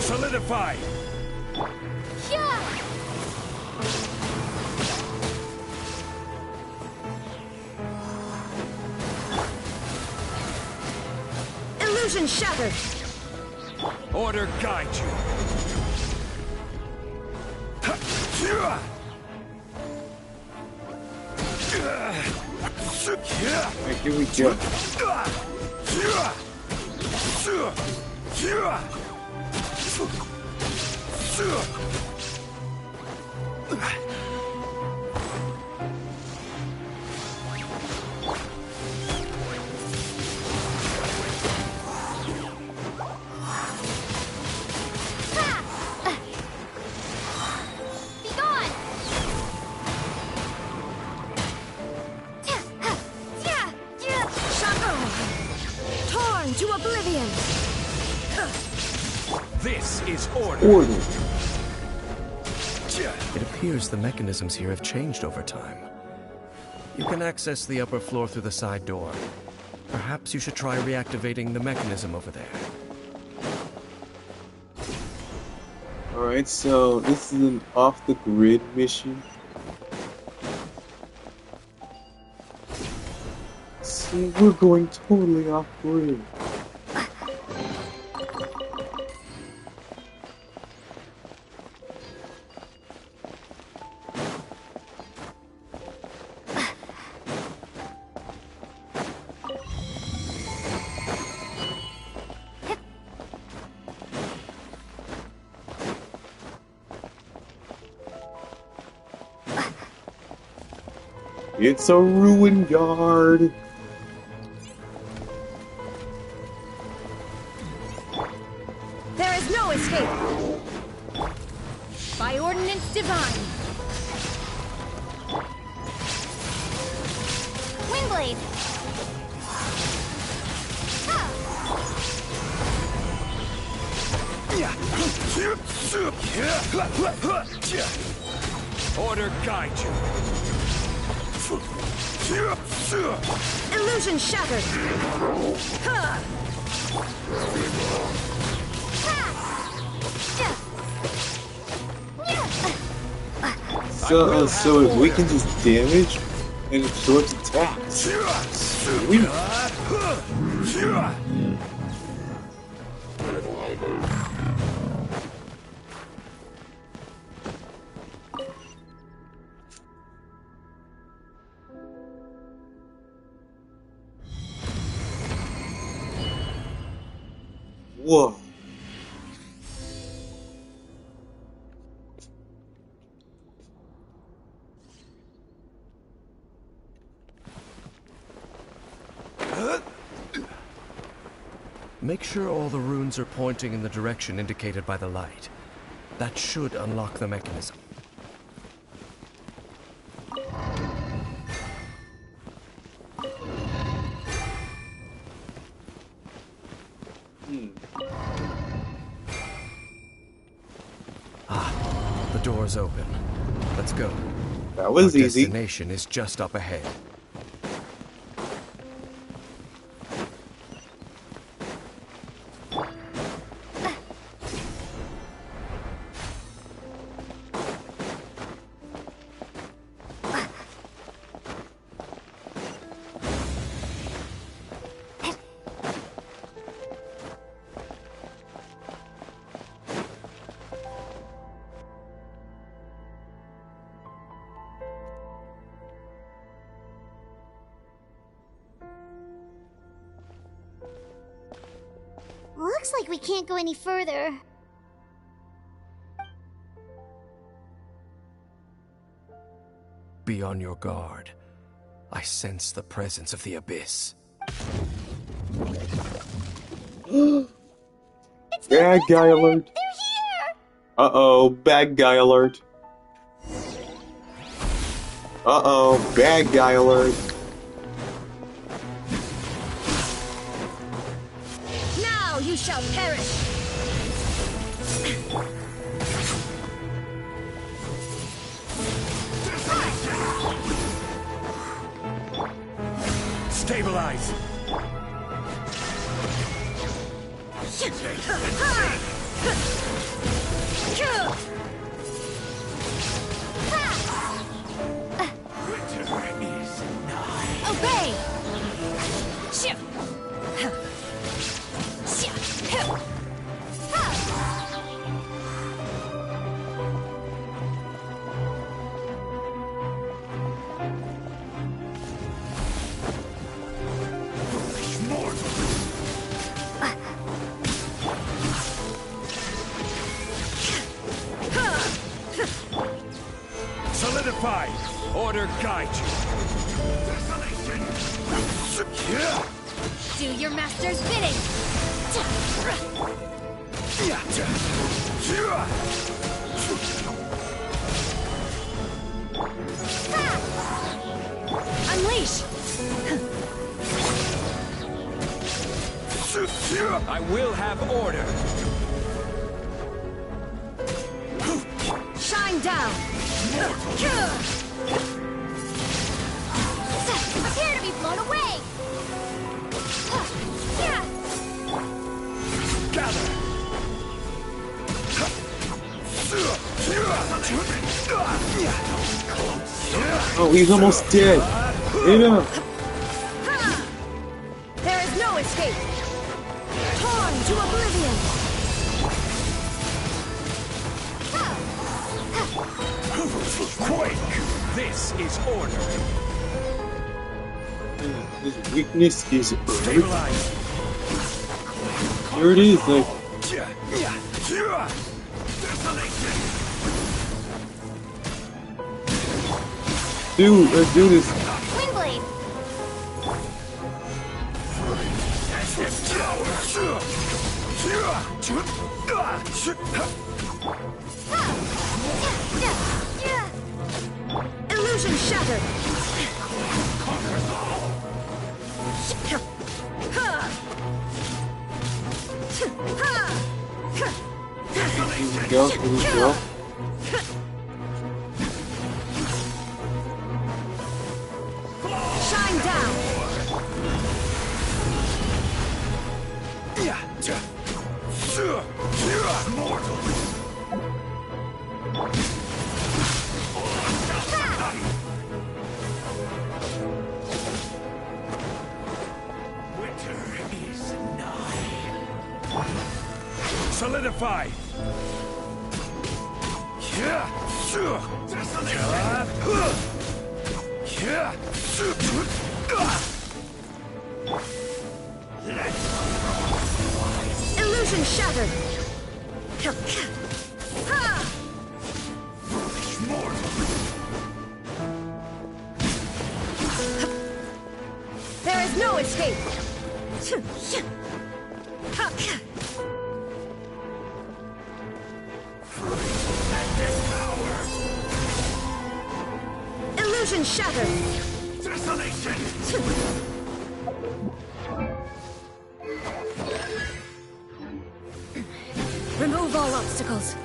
Solidify! Yeah! Illusion shattered! Order guide you! Alright, here we go. Be gone! Torn to oblivion! This is order! Order. It appears the mechanisms here have changed over time. You can access the upper floor through the side door. Perhaps you should try reactivating the mechanism over there. Alright, so this is an off-the-grid mission. See, we're going totally off-grid. It's a ruin yard. There is no escape! By ordinance divine! Windblade! Order guide you! Illusion shattered! Ha! So it weakens his damage and absorbs attacks. Sweet. Whoa. Make sure all the runes are pointing in the direction indicated by the light. That should unlock the mechanism. Ah, the door's open. Let's go. That was Our easy. destination is just up ahead. Looks like we can't go any further. Be on your guard. I sense the presence of the abyss. Bad guy alert. They're here! Uh-oh, bad guy alert. Uh-oh, bad guy alert. Now you shall perish! Stabilize! Solidify! Order guide you! Do your master's bidding! Unleash! I will have order! Shine down! Prepare to be blown away! Gather! Oh, he's almost dead. Hit him. There is no escape! Torn to oblivion! Quake! This is order! His weakness is Stabilize! here it is, like dude, let's do this. Windblade! Illusion shattered! Here we go, here we go. Shine down! Winter is nigh. Solidify! Illusion shattered! There is no escape! Illusion shattered! Remove all obstacles.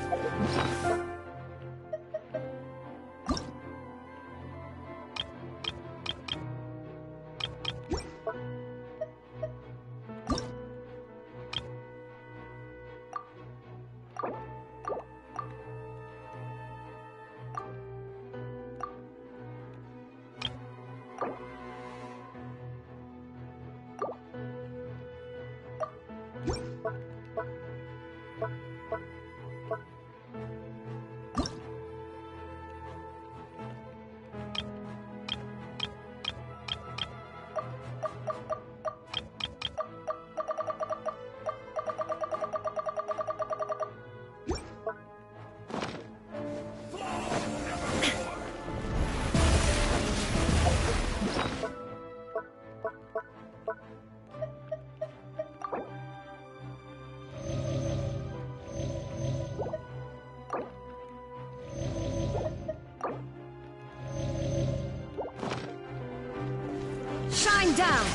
Shine down!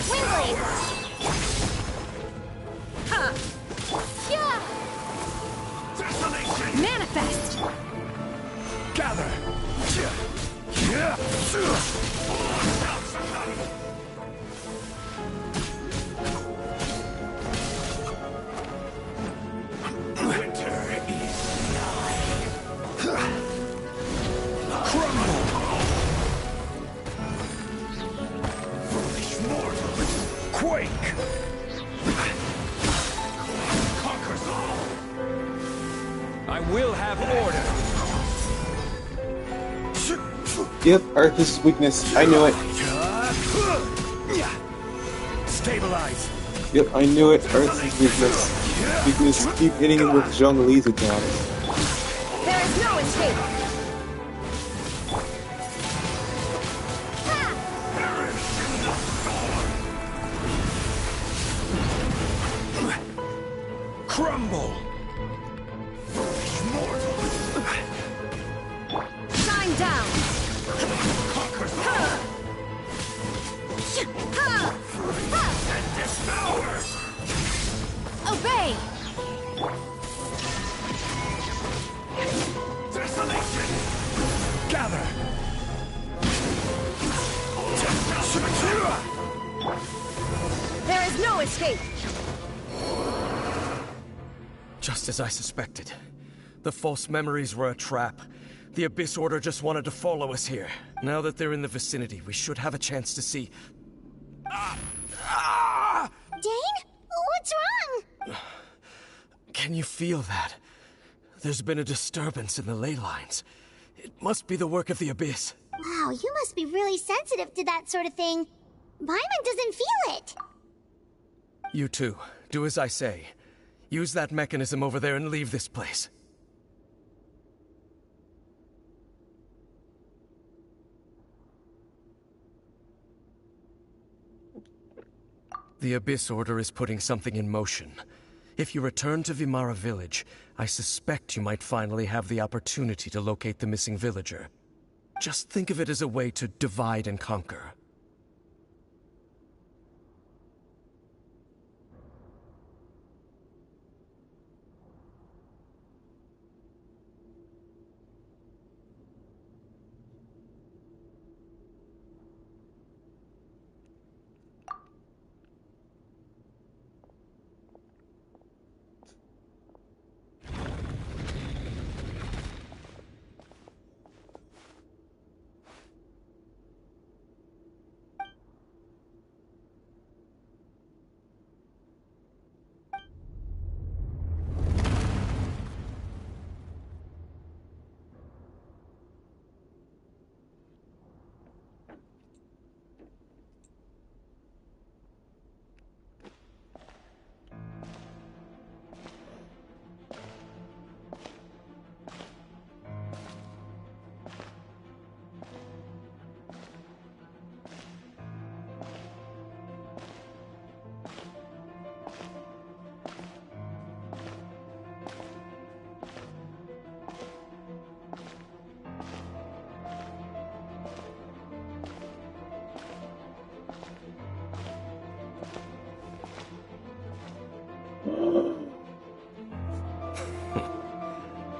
Windblade! Ha! Manifest! Gather! Winter is nigh. Crumble! Foolish mortals! Quake! Conquers all! I will have order! Yep, Earth is his weakness. I knew it. Stabilize! Yep, I knew it. Earth is his weakness. Weakness, keep hitting him with Zhongli's attacks. There is no escape! Crumble! Shine down! Conquers and devour! Obey! Desolation! Gather! There is no escape! Just as I suspected. The false memories were a trap. The Abyss Order just wanted to follow us here. Now that they're in the vicinity, we should have a chance to see... Dane? What's wrong? Can you feel that? There's been a disturbance in the ley lines. It must be the work of the Abyss. Wow, you must be really sensitive to that sort of thing. Paimon doesn't feel it. You too. Do as I say. Use that mechanism over there and leave this place. The Abyss Order is putting something in motion. If you return to Vimara Village, I suspect you might finally have the opportunity to locate the missing villager. Just think of it as a way to divide and conquer.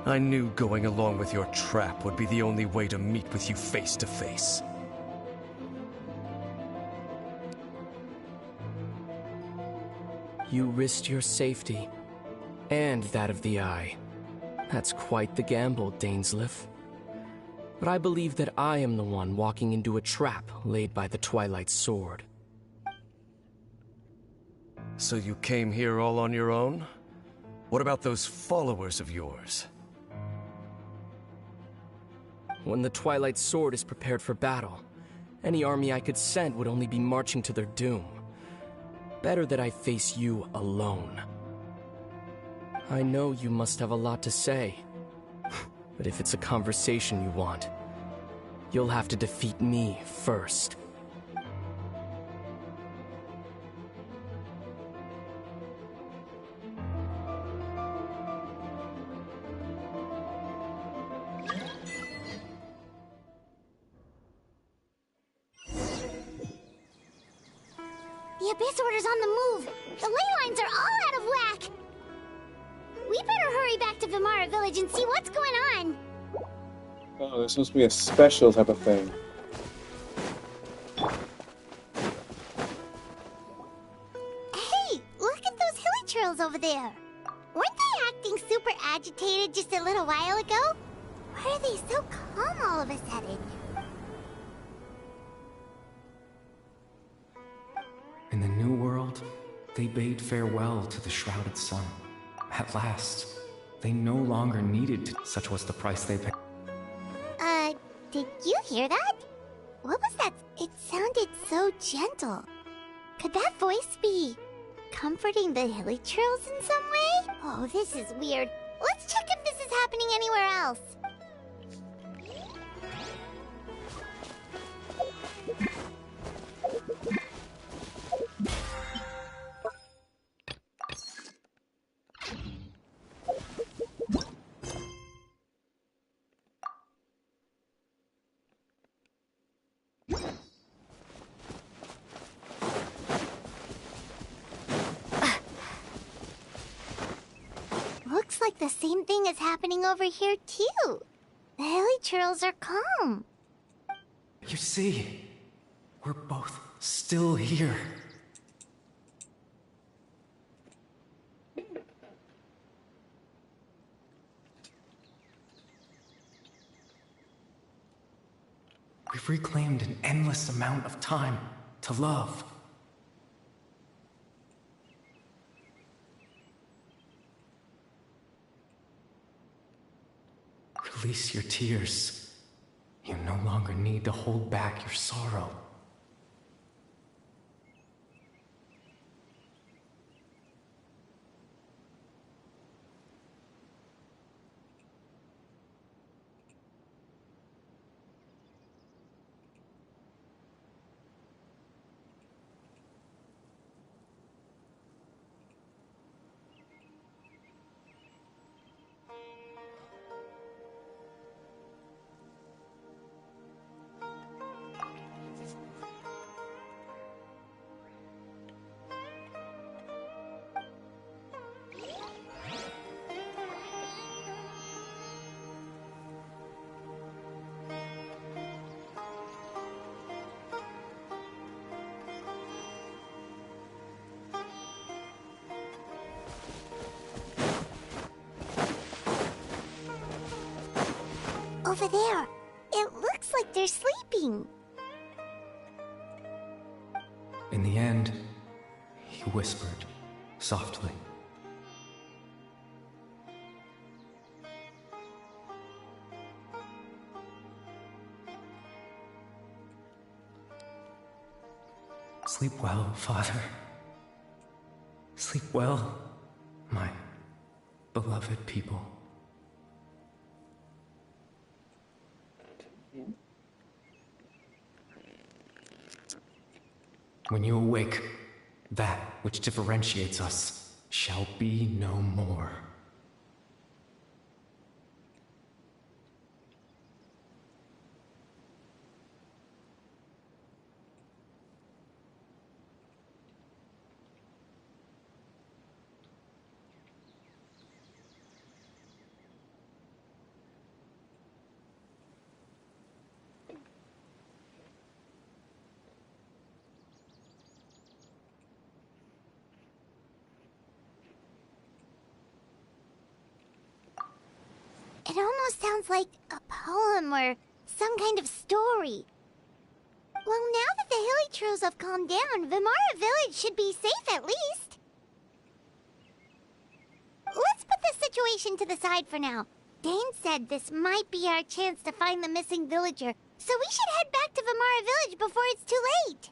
I knew going along with your trap would be the only way to meet with you face to face. You risked your safety, and that of the Eye. That's quite the gamble, Dainsleif. But I believe that I am the one walking into a trap laid by the Twilight Sword. So you came here all on your own? What about those followers of yours? When the Twilight Sword is prepared for battle, any army I could send would only be marching to their doom. Better that I face you alone. I know you must have a lot to say, but if it's a conversation you want, you'll have to defeat me first. The Abyss Order's on the move. The ley lines are all out of whack. We better hurry back to Vimara Village and see what's going on. Oh, there's supposed to be a special type of thing. Hey, look at those hilly trails over there. Weren't they acting super agitated just a little while ago? Why are they so calm all of a sudden? In the New World, they bade farewell to the shrouded sun. At last, they no longer needed to. Such was the price they paid. Did you hear that? What was that? It sounded so gentle. Could that voice be comforting the hilly trails in some way? Oh, this is weird. Let's check if this is happening anywhere else. Looks like the same thing is happening over here, too. The hilly churls are calm. You see, we're both still here. We've reclaimed an endless amount of time to love. Release your tears. You no longer need to hold back your sorrow. Over there. It looks like they're sleeping. In the end, he whispered softly. Sleep well, Father. Sleep well, my beloved people. When you awake, that which differentiates us shall be no more. It almost sounds like a poem or some kind of story. Well, now that the hilly churls have calmed down, Vimara Village should be safe at least. Let's put this situation to the side for now. Dane said this might be our chance to find the missing villager, so we should head back to Vimara Village before it's too late.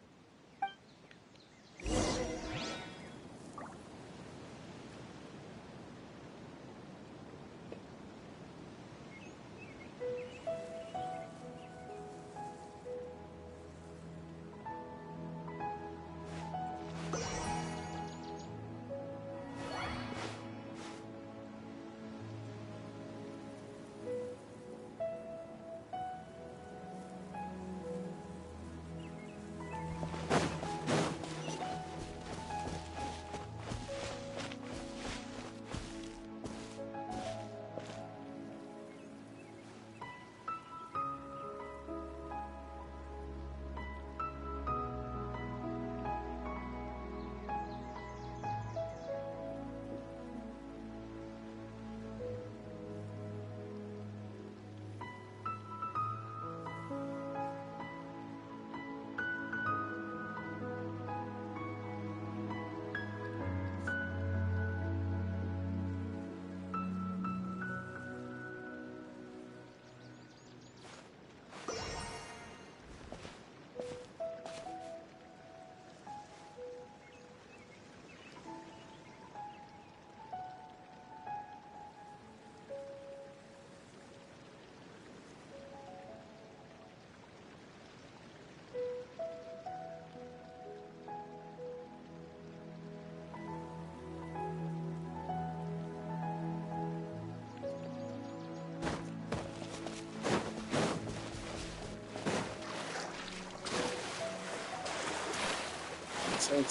I'm a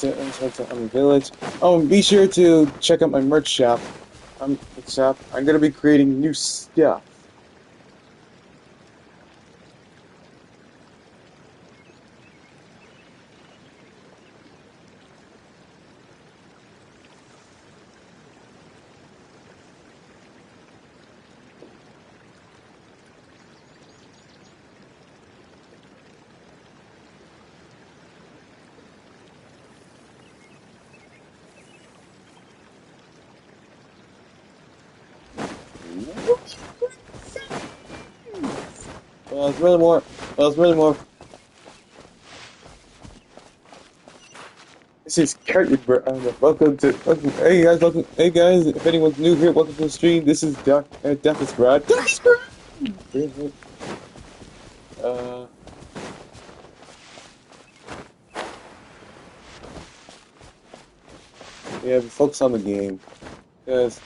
village. Oh, and be sure to check out my merch shop. I'm gonna be creating new stuff. Well, it's really more. Well, it's really more. This is Curtain, bro. Welcome to. Hey guys, welcome. Hey guys, if anyone's new here, welcome to the stream. This is Death is Brad. Yeah, but focus on the game, because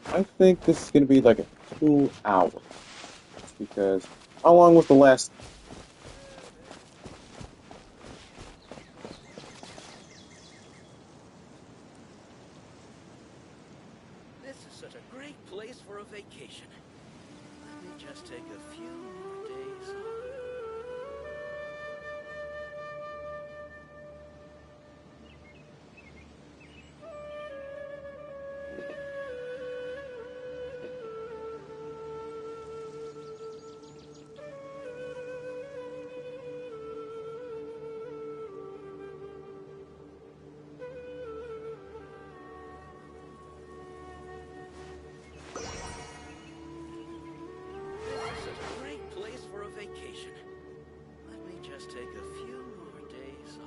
I think this is gonna be like a 2 hour. Because how long was the last? This is such a great place for a vacation. Let me just take a few more days off. This is such a great place for a vacation. Let me just take a few more days off.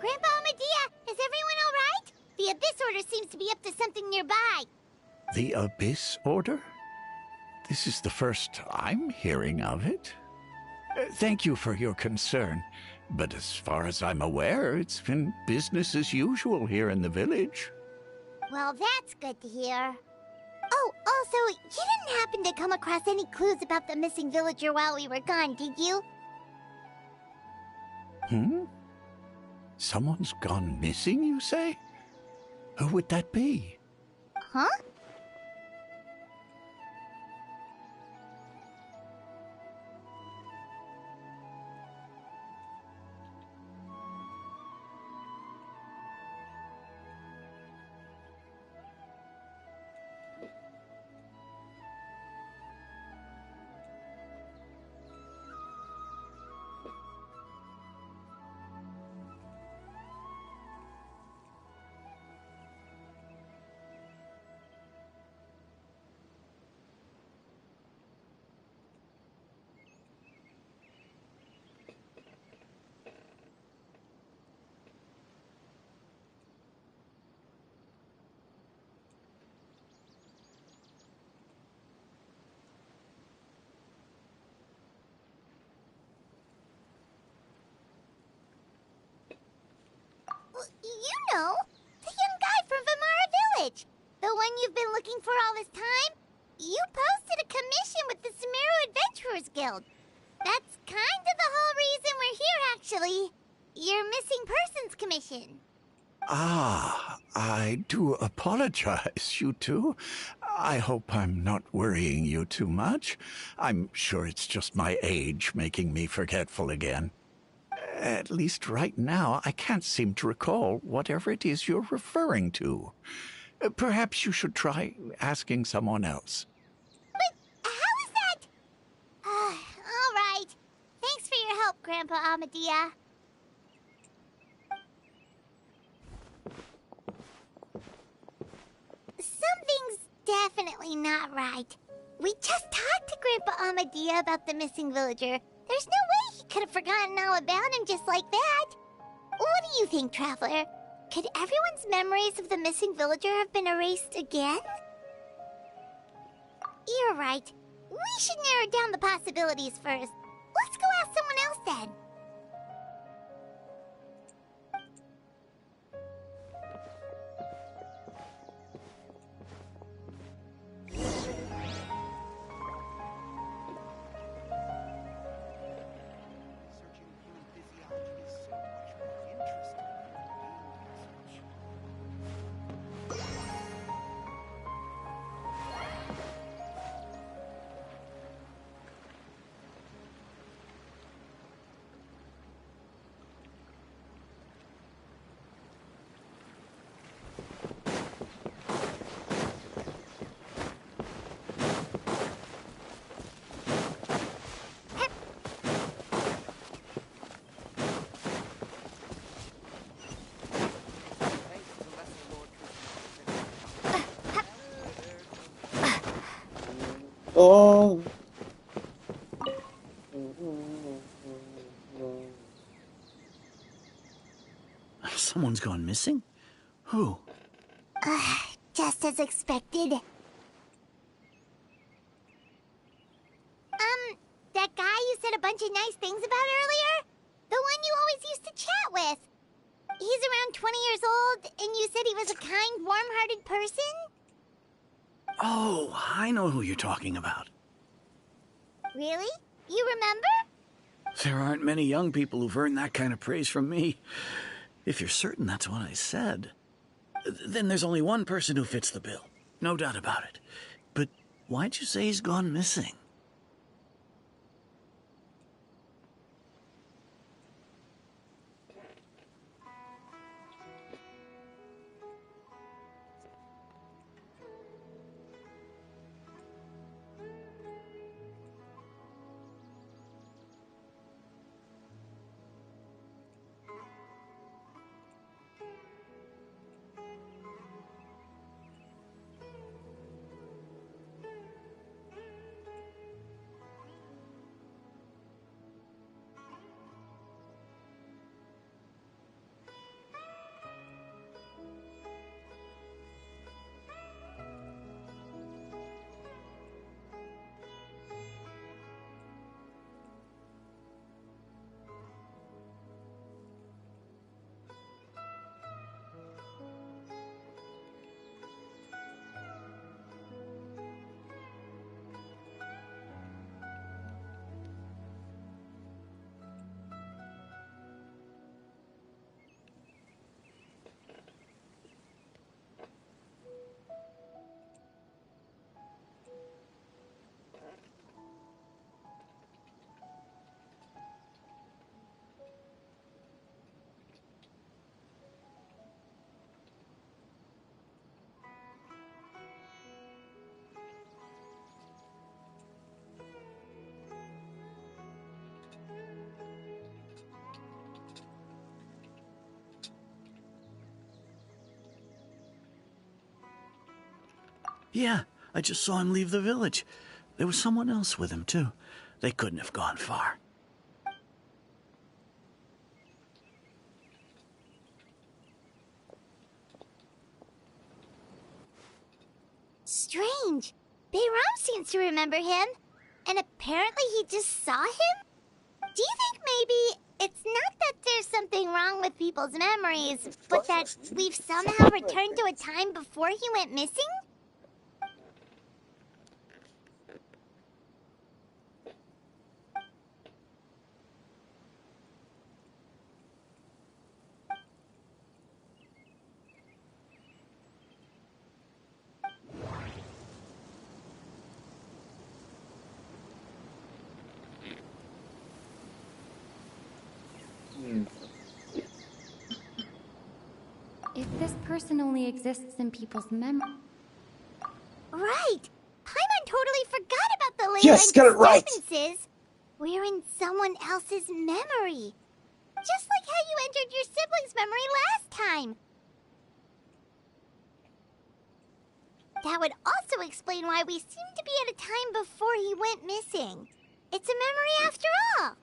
Grandpa Medea, is everyone alright? The Abyss Order seems to be up to something nearby. The Abyss Order? This is the first I'm hearing of it. Thank you for your concern, but as far as I'm aware, it's been business as usual here in the village. Well, that's good to hear. Oh, also, you didn't happen to come across any clues about the missing villager while we were gone, did you? Someone's gone missing, you say? Who would that be? Huh? You know, the young guy from Vimara Village. The one you've been looking for all this time. You posted a commission with the Sumeru Adventurers Guild. That's kind of the whole reason we're here, actually. Your missing persons commission. Ah, I do apologize, you two. I hope I'm not worrying you too much. I'm sure it's just my age making me forgetful again. At least right now, I can't seem to recall whatever it is you're referring to. Perhaps you should try asking someone else. But how is that? All right. Thanks for your help, Grandpa Amadea. Something's definitely not right. We just talked to Grandpa Amadea about the missing villager. There's no way he could have forgotten all about him just like that. What What do you think, Traveler? Could everyone's memories of the missing villager have been erased again? You're right. We should narrow down the possibilities first. Let's go ask someone else then. Researching human physiology is so much more interesting than game research. Thanks to the Lesser Lord Oh. Someone's gone missing? Who? Just as expected. That guy you said a bunch of nice things about earlier? The one you always used to chat with. He's around 20 years old, and you said he was a kind, warm-hearted person? Oh, I know who you're talking about. Really? You remember? There aren't many young people who've earned that kind of praise from me. If you're certain that's what I said, then there's only one person who fits the bill. No doubt about it. But why'd you say he's gone missing? Yeah, I just saw him leave the village. There was someone else with him, too. They couldn't have gone far. Strange. Bayram seems to remember him. And apparently he just saw him? Do you think maybe it's not that there's something wrong with people's memories, but that we've somehow returned to a time before he went missing? If this person only exists in people's memory... Right! Paimon totally forgot about the ley Yes, line get it right! disturbances. We're in someone else's memory. Just like how you entered your sibling's memory last time. That would also explain why we seem to be at a time before he went missing. It's a memory after all.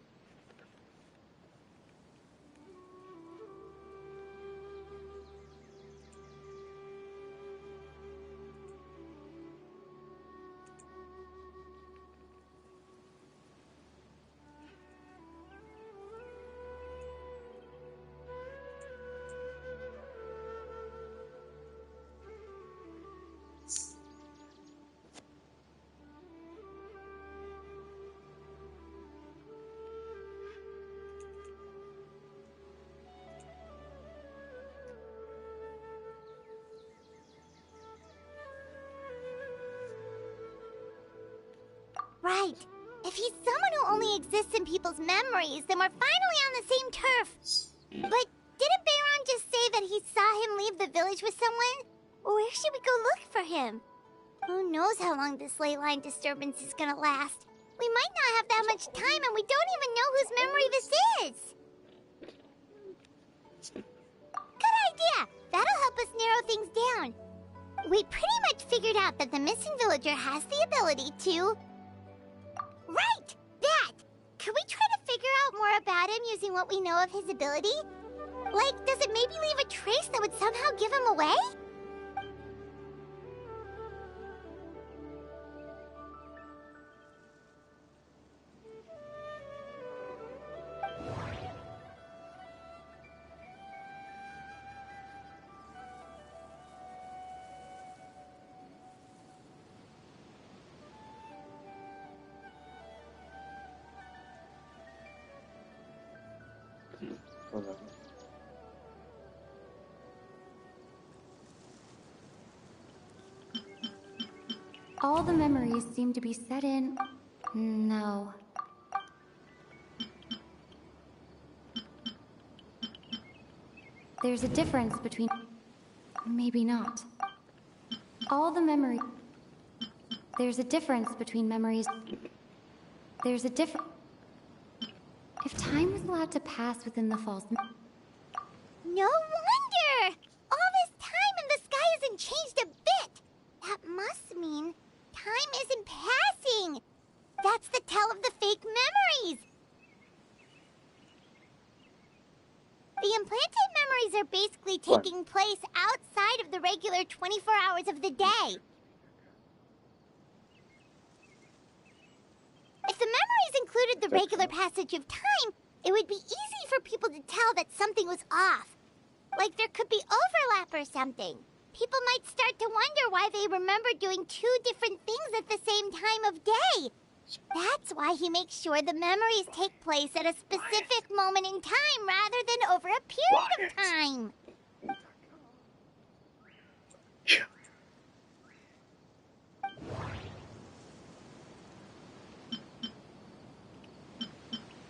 Right. If he's someone who only exists in people's memories, then we're finally on the same turf. But didn't Bayron just say that he saw him leave the village with someone? Where should we go look for him? Who knows how long this ley line disturbance is gonna last? We might not have that much time, and we don't even know whose memory this is. Good idea! That'll help us narrow things down. We pretty much figured out that the missing villager has the ability to... Right! That! Could we try to figure out more about him using what we know of his ability? Like, does it maybe leave a trace that would somehow give him away? Hold on. All the memories seem to be set in... No. There's a difference between... Maybe not. All the memory... There's a difference between memories... There's a difference... If time was allowed to pass within the false... No wonder! All this time and the sky hasn't changed a bit! That must mean time isn't passing! That's the tell of the fake memories! The implanted memories are basically taking place outside of the regular 24 hours of the day. If the memories included the regular passage of time, it would be easy for people to tell that something was off. Like there could be overlap or something. People might start to wonder why they remember doing two different things at the same time of day. That's why he makes sure the memories take place at a specific moment in time rather than over a period of time.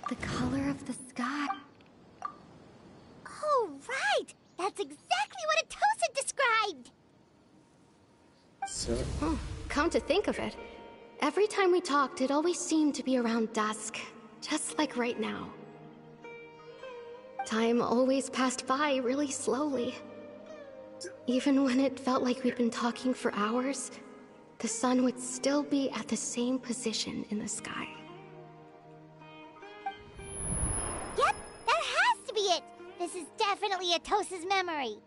The color of the sky. Oh, right! That's exactly what Atosa described! Come to think of it, every time we talked, it always seemed to be around dusk, just like right now. Time always passed by really slowly. Even when it felt like we'd been talking for hours, the sun would still be at the same position in the sky. Yep, that has to be it! This is definitely Atosa's memory.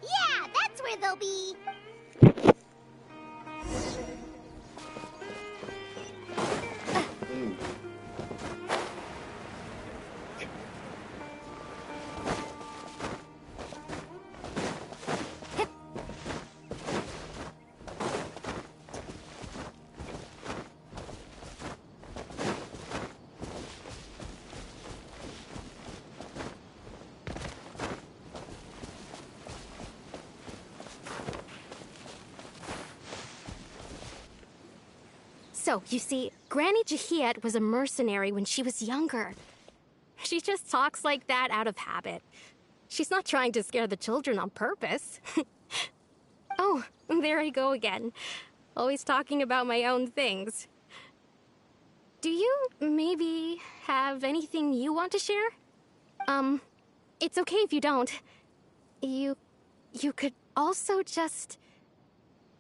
Yeah, that's where they'll be. So, you see, Granny Jahiet was a mercenary when she was younger. She just talks like that out of habit. She's not trying to scare the children on purpose. Oh, there I go again. Always talking about my own things. Do you maybe have anything you want to share? It's okay if you don't. You could also just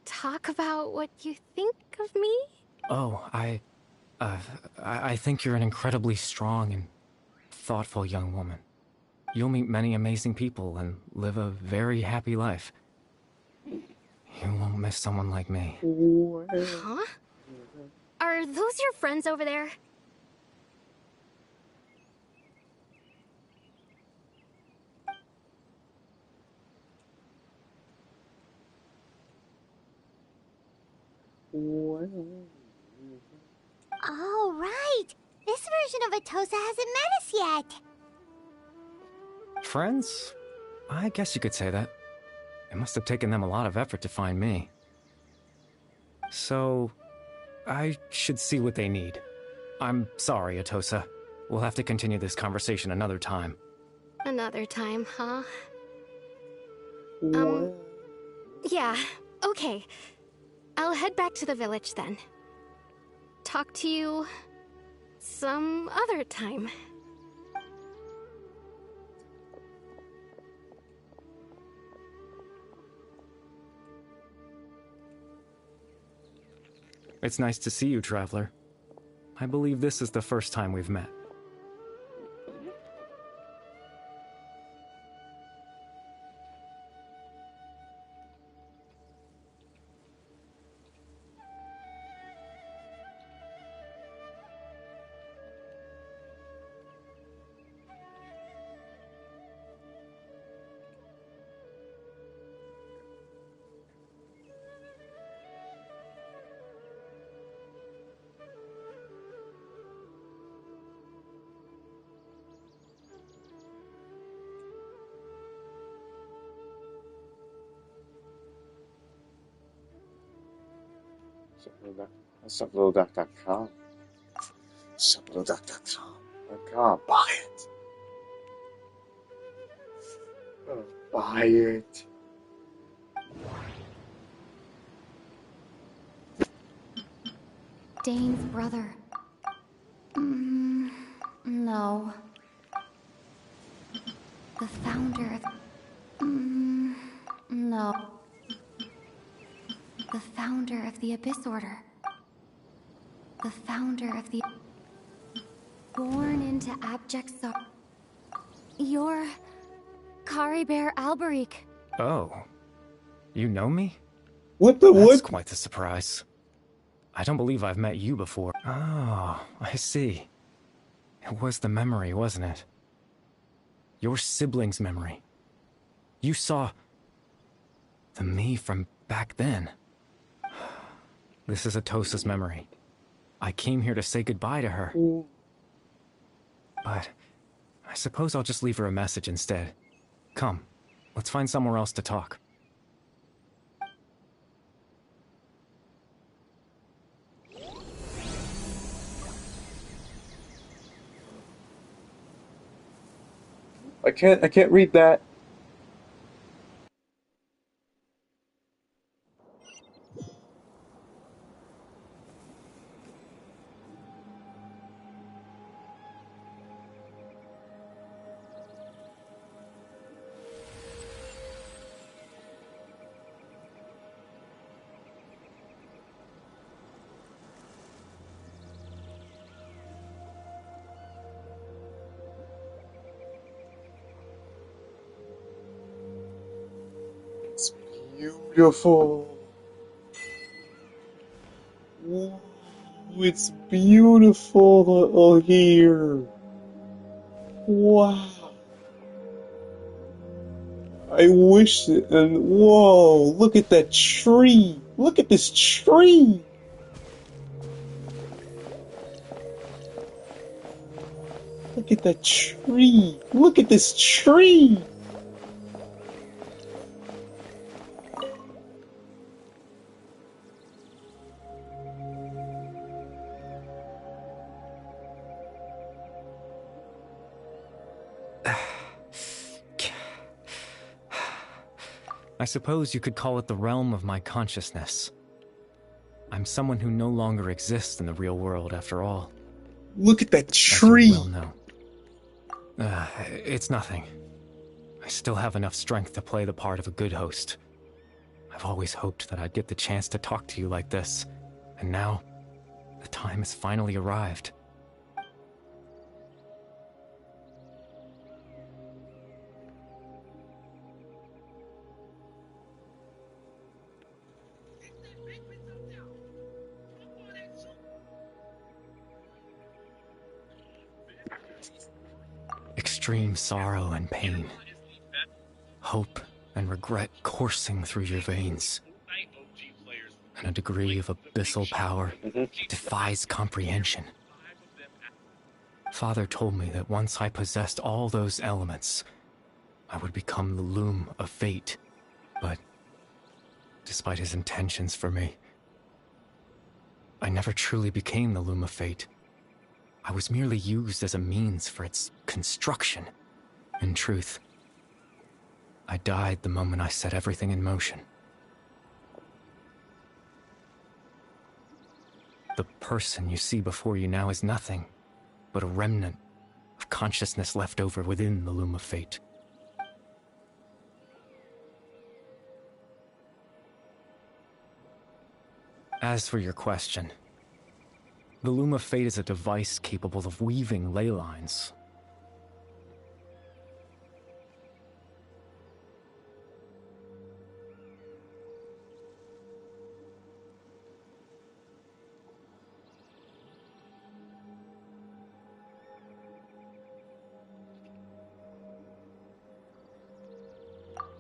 talk about what you think of me? Oh, I think you're an incredibly strong and thoughtful young woman. You'll meet many amazing people and live a very happy life. You won't miss someone like me. Huh? Are those your friends over there? Oh, right. This version of Atosa hasn't met us yet. Friends? I guess you could say that. It must have taken them a lot of effort to find me. So, I should see what they need. I'm sorry, Atosa. We'll have to continue this conversation another time. Another time, huh? What? Yeah, okay. I'll head back to the village then. Talk to you some other time. It's nice to see you, Traveler. I believe this is the first time we've met. Suppleduck.com. Suppleduck.com. Buy it. Buy it. Dane's brother. No. The founder of... no. The founder of the Abyss Order. The founder of the... Born into abject sorrow. You're... Kari Bear Alberic. Oh. You know me? What the what? That's quite the surprise. I don't believe I've met you before. Oh, I see. It was the memory, wasn't it? Your sibling's memory. You saw... the me from back then. This is Atosa's memory. I came here to say goodbye to her. But I suppose I'll just leave her a message instead. Come, let's find somewhere else to talk. I can't read that. It's beautiful. Ooh, it's beautiful here. Wow. I wish it, and whoa, look at that tree. Look at this tree. Look at that tree. Look at this tree. I suppose you could call it the realm of my consciousness. I'm someone who no longer exists in the real world, after all. Look at that tree. As you well know. It's nothing. I still have enough strength to play the part of a good host. I've always hoped that I'd get the chance to talk to you like this, and now, the time has finally arrived. Extreme sorrow and pain. Hope and regret coursing through your veins. and a degree of abyssal power defies comprehension. Father told me that once I possessed all those elements, I would become the loom of fate. But despite his intentions for me, I never truly became the loom of fate. I was merely used as a means for its construction. In truth, I died the moment I set everything in motion. The person you see before you now is nothing but a remnant of consciousness left over within the loom of fate. As for your question, the loom of fate is a device capable of weaving ley lines.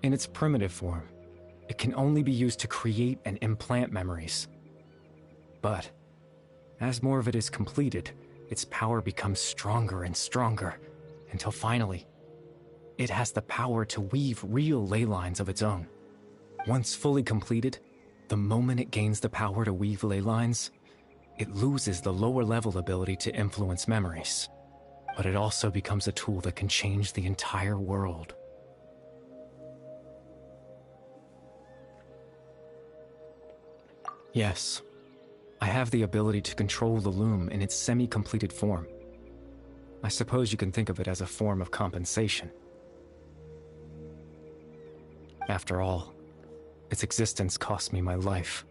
In its primitive form, it can only be used to create and implant memories. But as more of it is completed, its power becomes stronger and stronger, until finally, it has the power to weave real ley lines of its own. Once fully completed, the moment it gains the power to weave ley lines, it loses the lower level ability to influence memories. But it also becomes a tool that can change the entire world. Yes, I have the ability to control the loom in its semi-completed form. I suppose you can think of it as a form of compensation. After all, its existence cost me my life.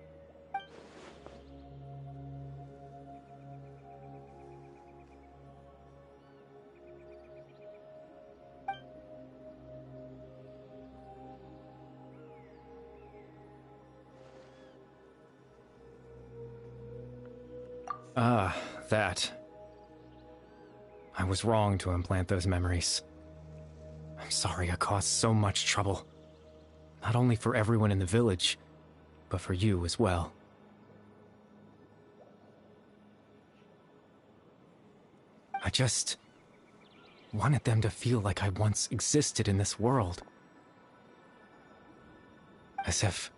Ah, that. I was wrong to implant those memories. I'm sorry I caused so much trouble. Not only for everyone in the village, but for you as well. I just wanted them to feel like I once existed in this world. As if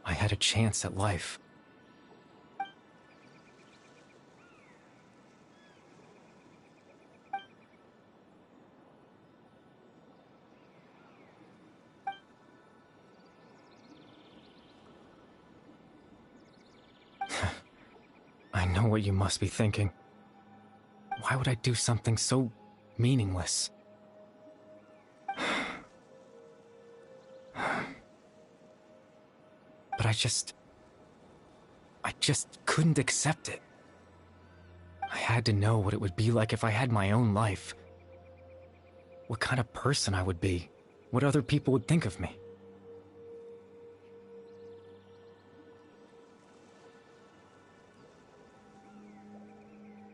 I had a chance at life. I know what you must be thinking. Why would I do something so meaningless? But I just couldn't accept it. I had to know what it would be like if I had my own life. What kind of person I would be. What other people would think of me.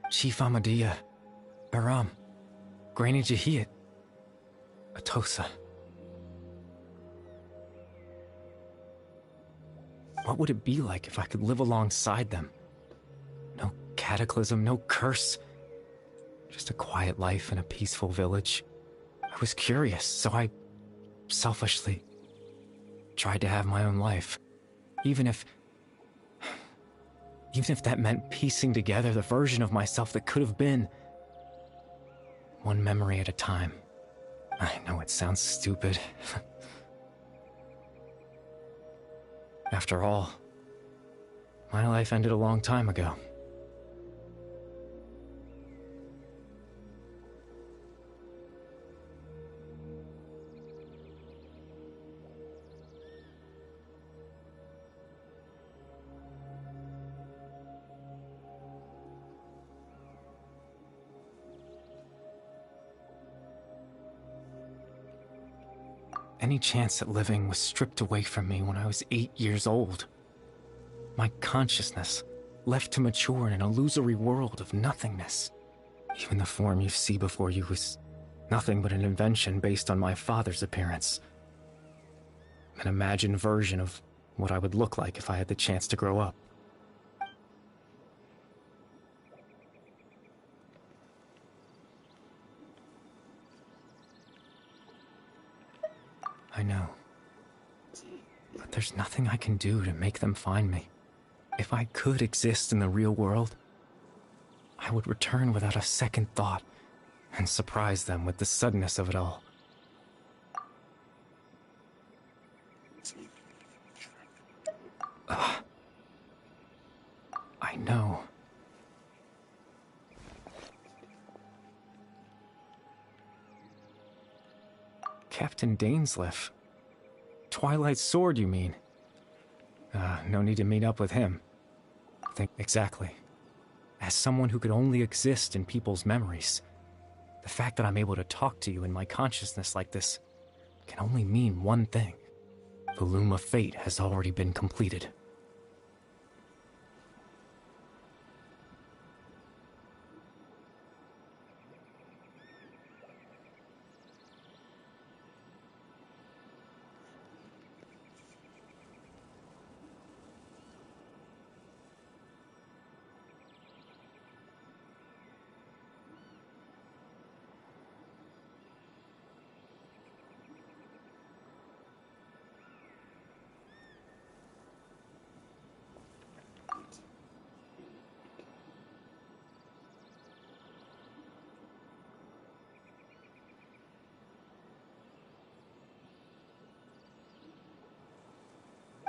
Chief Ahmadiyya, Baram, Granny Jahiyat, Atosa. What would it be like if I could live alongside them? No cataclysm, no curse. Just a quiet life in a peaceful village. I was curious, so I selfishly tried to have my own life. Even if that meant piecing together the version of myself that could have been. One memory at a time. I know it sounds stupid. After all, my life ended a long time ago. Any chance at living was stripped away from me when I was 8 years old. My consciousness left to mature in an illusory world of nothingness. Even the form you see before you was nothing but an invention based on my father's appearance. An imagined version of what I would look like if I had the chance to grow up. I know. But there's nothing I can do to make them find me. If I could exist in the real world, I would return without a second thought and surprise them with the suddenness of it all. I know. Captain Dainsleif. Twilight Sword, you mean? No need to meet up with him. Think exactly. As someone who could only exist in people's memories, the fact that I'm able to talk to you in my consciousness like this can only mean one thing. The loom of fate has already been completed.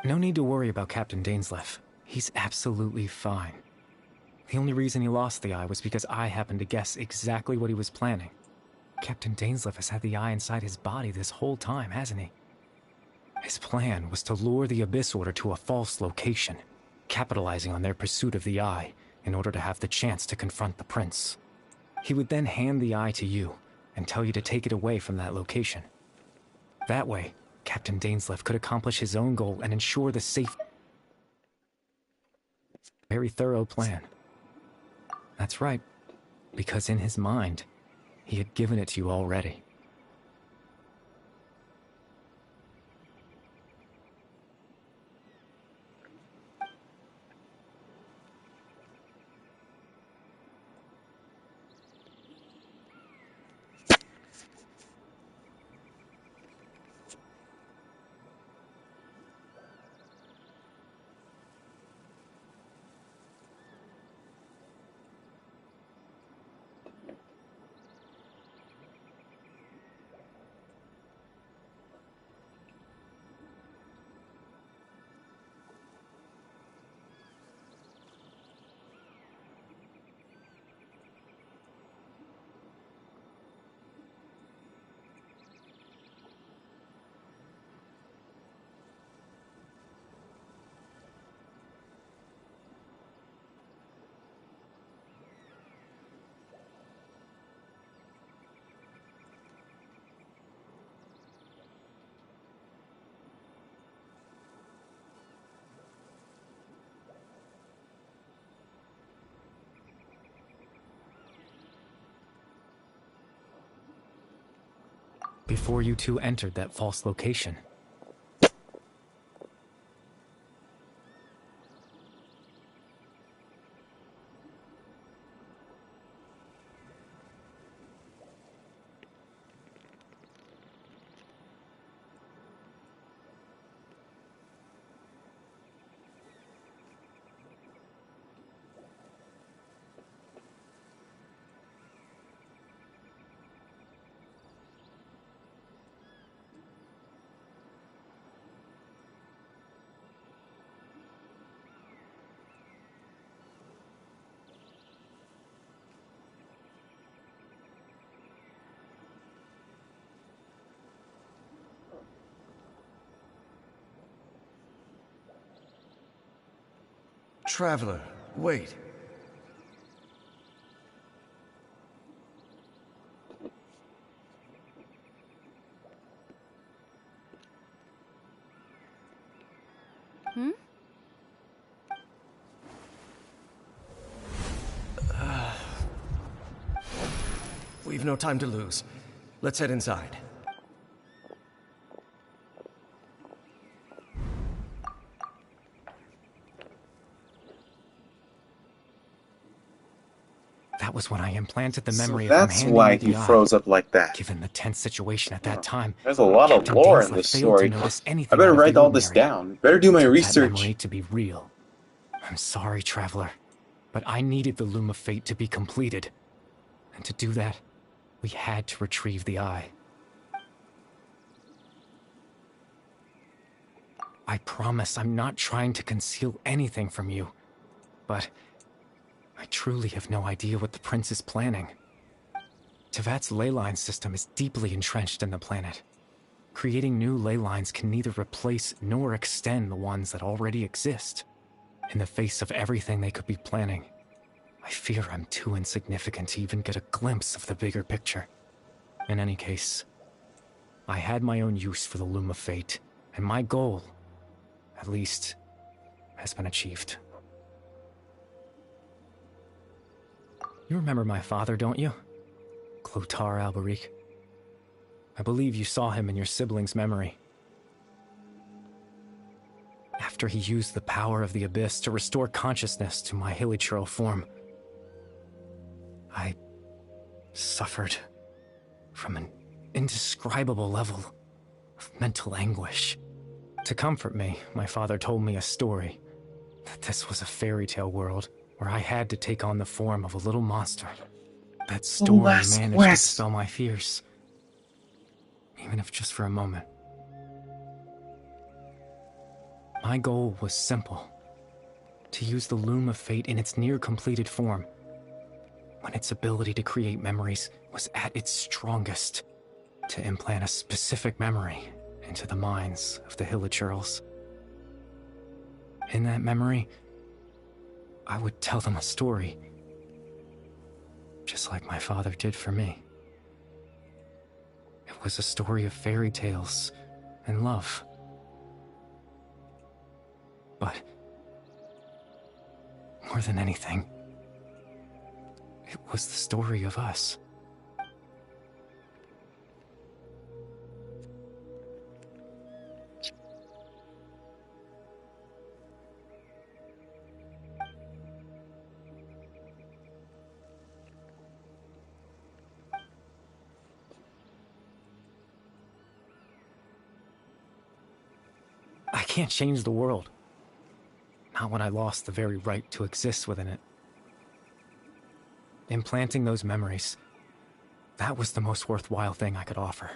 No need to worry about Captain Dainsleif. He's absolutely fine. The only reason he lost the eye was because I happened to guess exactly what he was planning. Captain Dainsleif has had the eye inside his body this whole time, hasn't he? His plan was to lure the Abyss Order to a false location, capitalizing on their pursuit of the eye in order to have the chance to confront the prince. He would then hand the eye to you and tell you to take it away from that location. That way, Captain Dainsleif could accomplish his own goal and ensure the safe... Very thorough plan. That's right, because in his mind, he had given it to you already. Before you two entered that false location. Traveler, wait. Hmm? We've no time to lose. Let's head inside. That was when I implanted the So memory of him that's handing why me he the eye. froze up like that. Given the tense situation at that time, There's a lot of Captain lore in Dainsleif this failed to story. notice I anything better out of write the all this ordinary. down. Better do I my took research. that memory to be real. I'm sorry, Traveler, but I needed the Loom of Fate to be completed. And to do that, we had to retrieve the eye. I promise I'm not trying to conceal anything from you, but I truly have no idea what the Prince is planning. Tevat's ley line system is deeply entrenched in the planet. Creating new ley lines can neither replace nor extend the ones that already exist. In the face of everything they could be planning, I fear I'm too insignificant to even get a glimpse of the bigger picture. In any case, I had my own use for the Loom of Fate, and my goal, at least, has been achieved. You remember my father, don't you? Clotar Alberic. I believe you saw him in your sibling's memory. After he used the power of the Abyss to restore consciousness to my hilichurl form, I suffered from an indescribable level of mental anguish. To comfort me, my father told me a story, that this was a fairy tale world where I had to take on the form of a little monster. That story managed to dispel my fears, even if just for a moment. My goal was simple: to use the Loom of Fate in its near-completed form, when its ability to create memories was at its strongest, to implant a specific memory into the minds of the hilichurls. In that memory, I would tell them a story, just like my father did for me. It was a story of fairy tales and love. But more than anything, it was the story of us. I can't change the world. Not when I lost the very right to exist within it. Implanting those memories, that was the most worthwhile thing I could offer.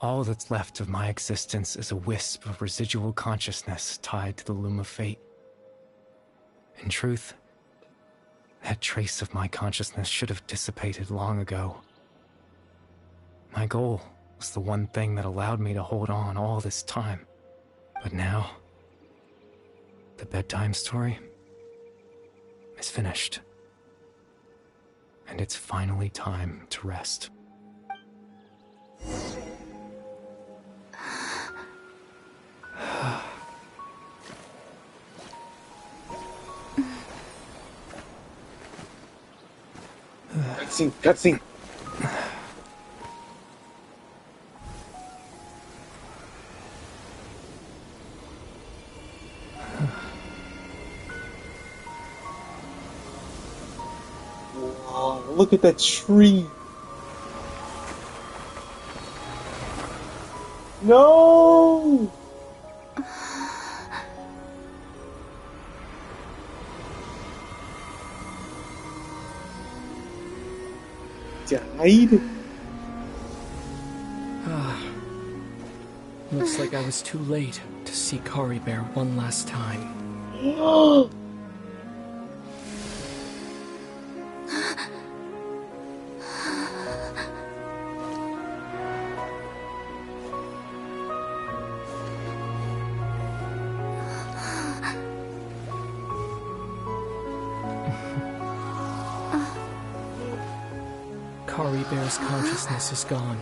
All that's left of my existence is a wisp of residual consciousness tied to the Loom of Fate. In truth, that trace of my consciousness should have dissipated long ago. My goal was the one thing that allowed me to hold on all this time. But now, the bedtime story is finished. And it's finally time to rest. Cutscene. Wow, look at that tree. No! Died? Looks like I was too late to see Kari Bear one last time. Kari Bear's consciousness is gone,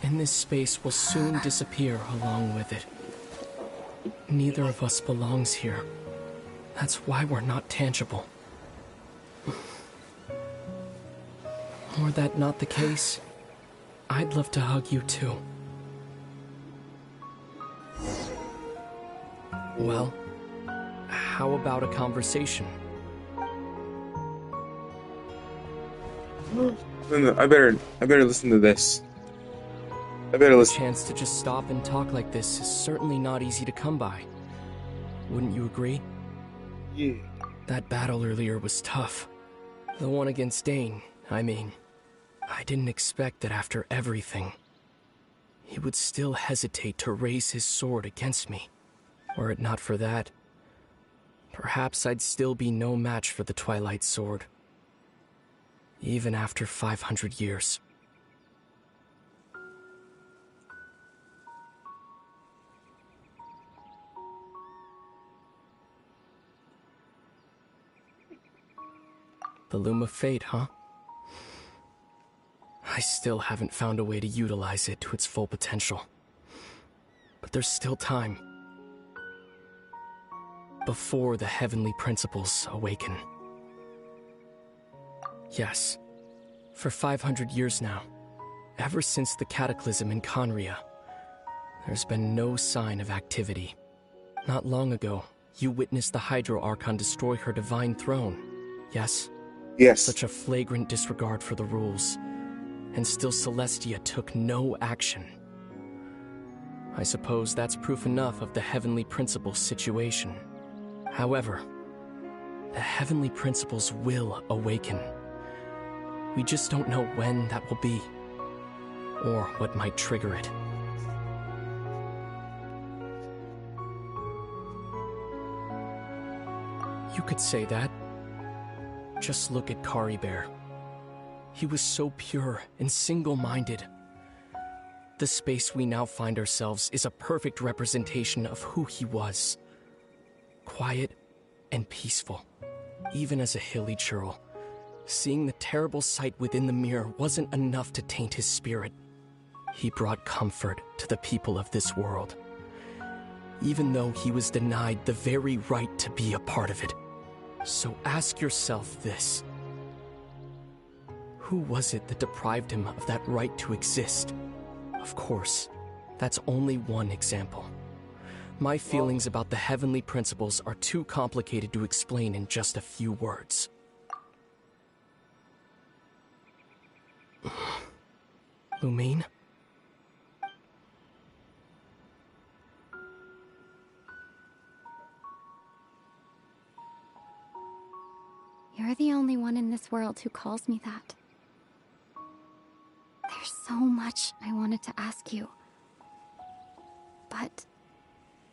and this space will soon disappear along with it. Neither of us belongs here. That's why we're not tangible. Were that not the case, I'd love to hug you too. Well, how about a conversation? I better listen to this. I better listen. A chance to just stop and talk like this is certainly not easy to come by. Wouldn't you agree? Yeah. That battle earlier was tough. The one against Dane, I mean. I didn't expect that after everything, he would still hesitate to raise his sword against me. Were it not for that, perhaps I'd still be no match for the Twilight Sword. Even after 500 years. The Loom of Fate, huh? I still haven't found a way to utilize it to its full potential. But there's still time. Before the heavenly principles awaken. Yes, for 500 years now, ever since the cataclysm in Conria, there's been no sign of activity. Not long ago, you witnessed the Hydro Archon destroy her divine throne, yes? Yes. Such a flagrant disregard for the rules, and still Celestia took no action. I suppose that's proof enough of the heavenly principles situation. However, the heavenly principles will awaken. We just don't know when that will be, or what might trigger it. You could say that. Just look at Kari Bear. He was so pure and single-minded. The space we now find ourselves is a perfect representation of who he was. Quiet and peaceful, even as a hilly churl. Seeing the terrible sight within the mirror wasn't enough to taint his spirit. He brought comfort to the people of this world, even though he was denied the very right to be a part of it. So ask yourself this. Who was it that deprived him of that right to exist? Of course, that's only one example. My feelings about the heavenly principles are too complicated to explain in just a few words. Lumine? You're the only one in this world who calls me that. There's so much I wanted to ask you. But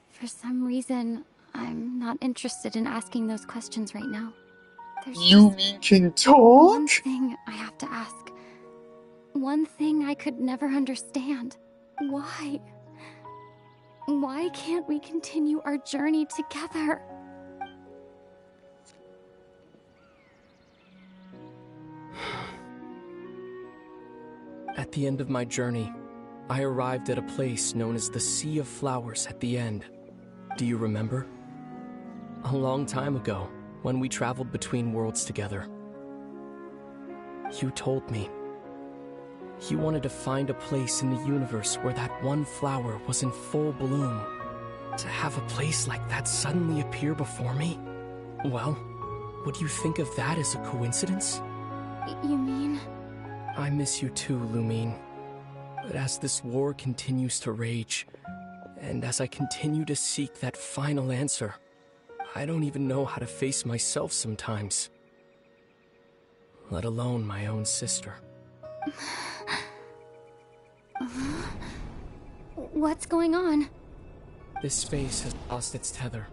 for some reason, I'm not interested in asking those questions right now. There's You can talk? one thing I have to ask. One thing I could never understand. Why? Why can't we continue our journey together? At the end of my journey, I arrived at a place known as the Sea of Flowers at the end. Do you remember? A long time ago, when we traveled between worlds together. You told me. You wanted to find a place in the universe where that one flower was in full bloom. To have a place like that suddenly appear before me? Well, would you think of that as a coincidence? You mean? I miss you too, Lumine. But as this war continues to rage, and as I continue to seek that final answer, I don't even know how to face myself sometimes. Let alone my own sister. What's going on? This space has lost its tether.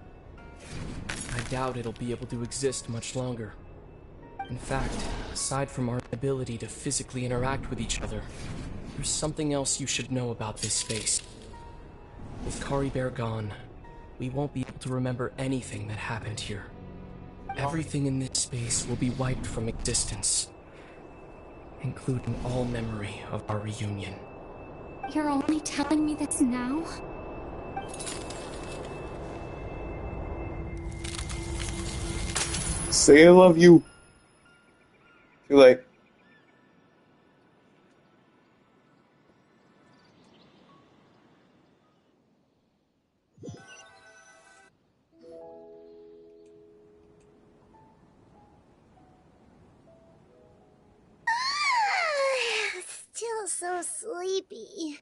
I doubt it'll be able to exist much longer. In fact, aside from our ability to physically interact with each other, there's something else you should know about this space. With Kari Bear gone, we won't be able to remember anything that happened here. Everything in this space will be wiped from existence, including all memory of our reunion. You're only telling me this now? Say I love you. Too late. Still so sleepy.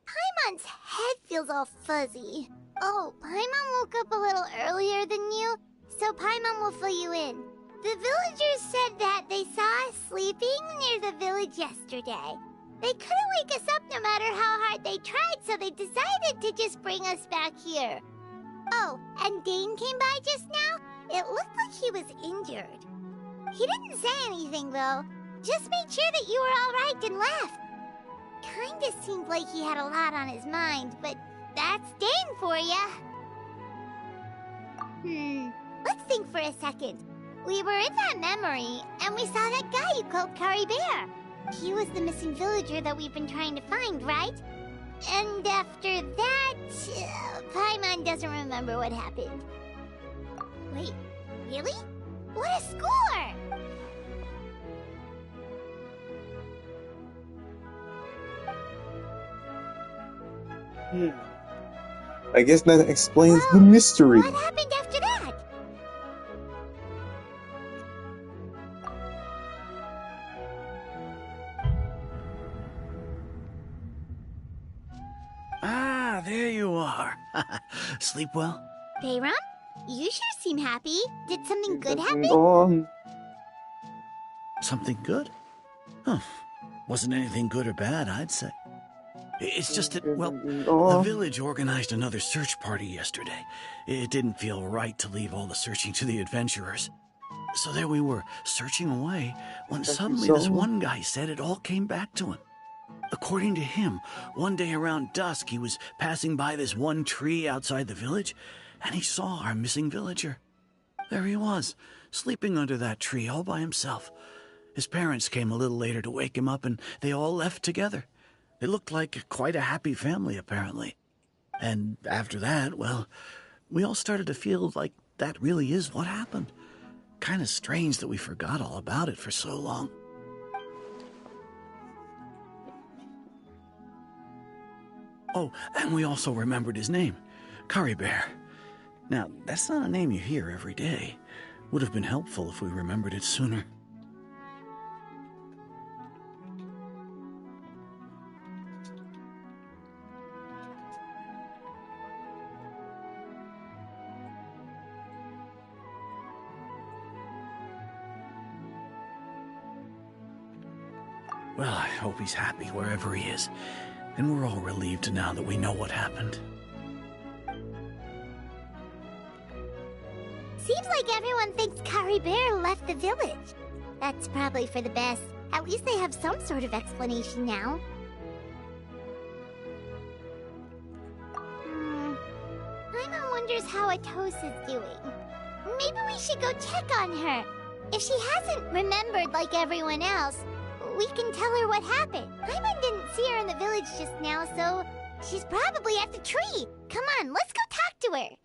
Paimon's head feels all fuzzy. Oh, Paimon woke up a little earlier than you, so Paimon will fill you in. The villagers said that they saw us sleeping near the village yesterday. They couldn't wake us up no matter how hard they tried, so they decided to just bring us back here. Oh, and Dane came by just now. It looked like he was injured. He didn't say anything, though. Just made sure that you were all right and left. Kinda seemed like he had a lot on his mind, but that's Dane for ya. Let's think for a second. We were in that memory, and we saw that guy you called Kari Bear. He was the missing villager that we've been trying to find, right? And after that, Paimon doesn't remember what happened. Wait, really? What a score! I guess that explains the mystery. What happened after that? Ah, there you are. Sleep well? Bayram, you sure seem happy. Did something good happen? Something good? Huh. Wasn't anything good or bad, I'd say. It's just that, well, the village organized another search party yesterday. It didn't feel right to leave all the searching to the adventurers. So there we were, searching away, when suddenly this one guy said it all came back to him. According to him, one day around dusk, he was passing by this one tree outside the village, and he saw our missing villager. There he was, sleeping under that tree all by himself. His parents came a little later to wake him up, and they all left together. It looked like quite a happy family, apparently. And after that, well, we all started to feel like that really is what happened. Kind of strange that we forgot all about it for so long. Oh, and we also remembered his name, Kari Bear. Now, that's not a name you hear every day. Would have been helpful if we remembered it sooner. Well, I hope he's happy wherever he is. And we're all relieved now that we know what happened. Seems like everyone thinks Kari Bear left the village. That's probably for the best. At least they have some sort of explanation now. Paimon wonders how Atosa's doing. Maybe we should go check on her. If she hasn't remembered like everyone else, we can tell her what happened. Paimon didn't see her in the village just now, so she's probably at the tree. Come on, let's go talk to her.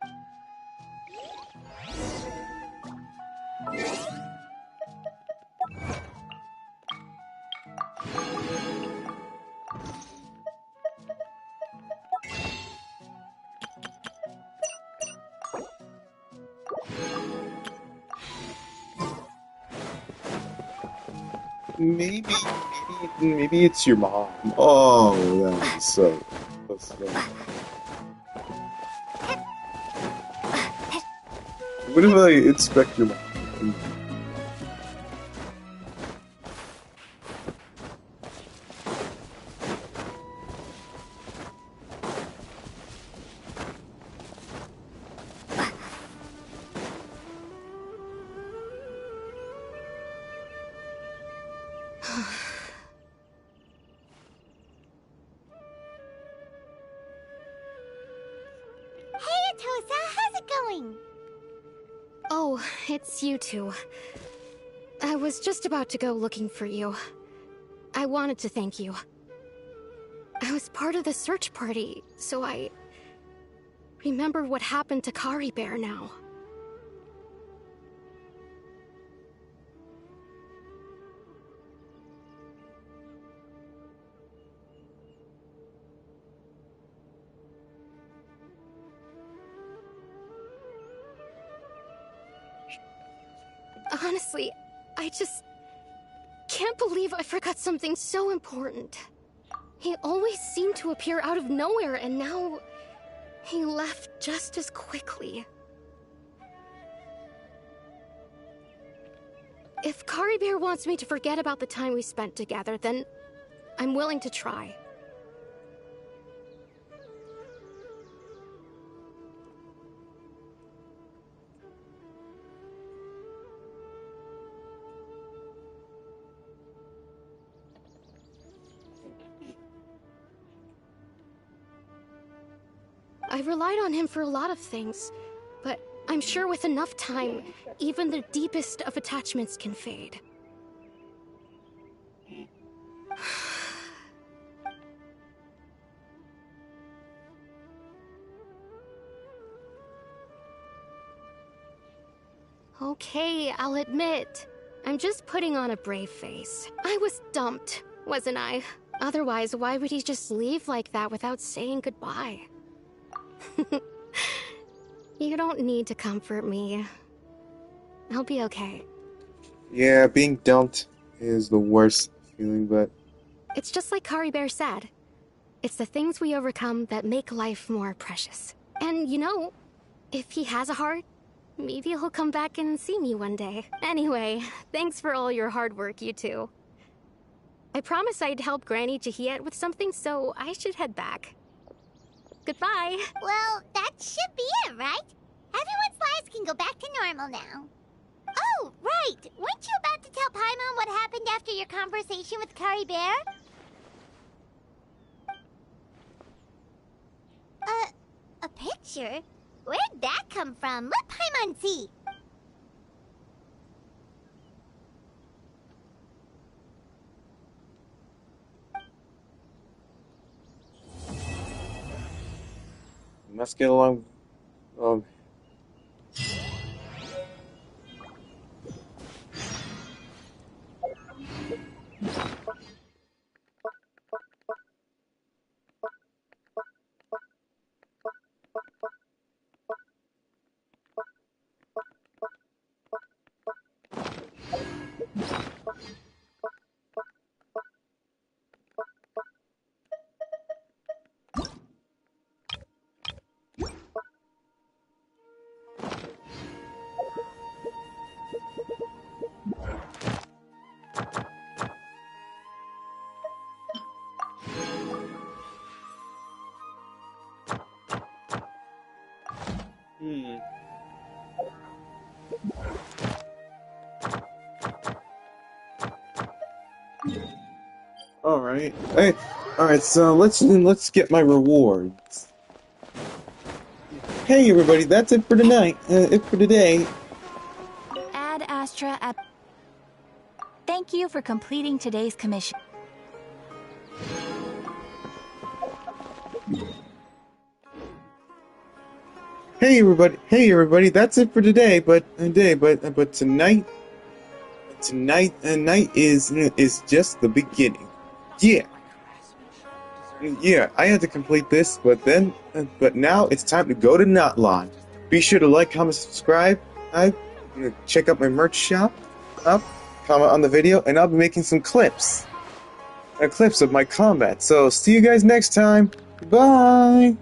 Maybe it's your mom. Oh, that is so. That's so. What if I inspect your mom? Oh, it's you two. I was just about to go looking for you. I wanted to thank you. I was part of the search party, so I remember what happened to Kari Bear now. Honestly, I just can't believe I forgot something so important. He always seemed to appear out of nowhere, and now he left just as quickly. If Kari Bear wants me to forget about the time we spent together, then I'm willing to try. I relied on him for a lot of things, but I'm sure with enough time, even the deepest of attachments can fade. Okay, I'll admit. I'm just putting on a brave face. I was dumped, wasn't I? Otherwise, why would he just leave like that without saying goodbye? You don't need to comfort me. I'll be okay. Yeah, being dumped is the worst feeling, but... It's just like Kari Bear said. It's the things we overcome that make life more precious. And you know, if he has a heart, maybe he'll come back and see me one day. Anyway, thanks for all your hard work, you two. I promised I'd help Granny Jahiet with something, so I should head back. Goodbye. Well, that should be it, right? Everyone's lives can go back to normal now. Oh, right! Weren't you about to tell Paimon what happened after your conversation with Kari Bear? A picture? Where'd that come from? Let Paimon see. Must get along... Alright. Hey, alright, so let's get my rewards. Hey everybody, that's it for tonight. It for today. Ad Astra at... Thank you for completing today's commission. Hey everybody, that's it for today, but tonight is just the beginning. Yeah, I had to complete this, but now it's time to go to Notlon. Be sure to like, comment, subscribe. Check out my merch shop. Comment on the video, and I'll be making some clips of my combat. So see you guys next time. Bye.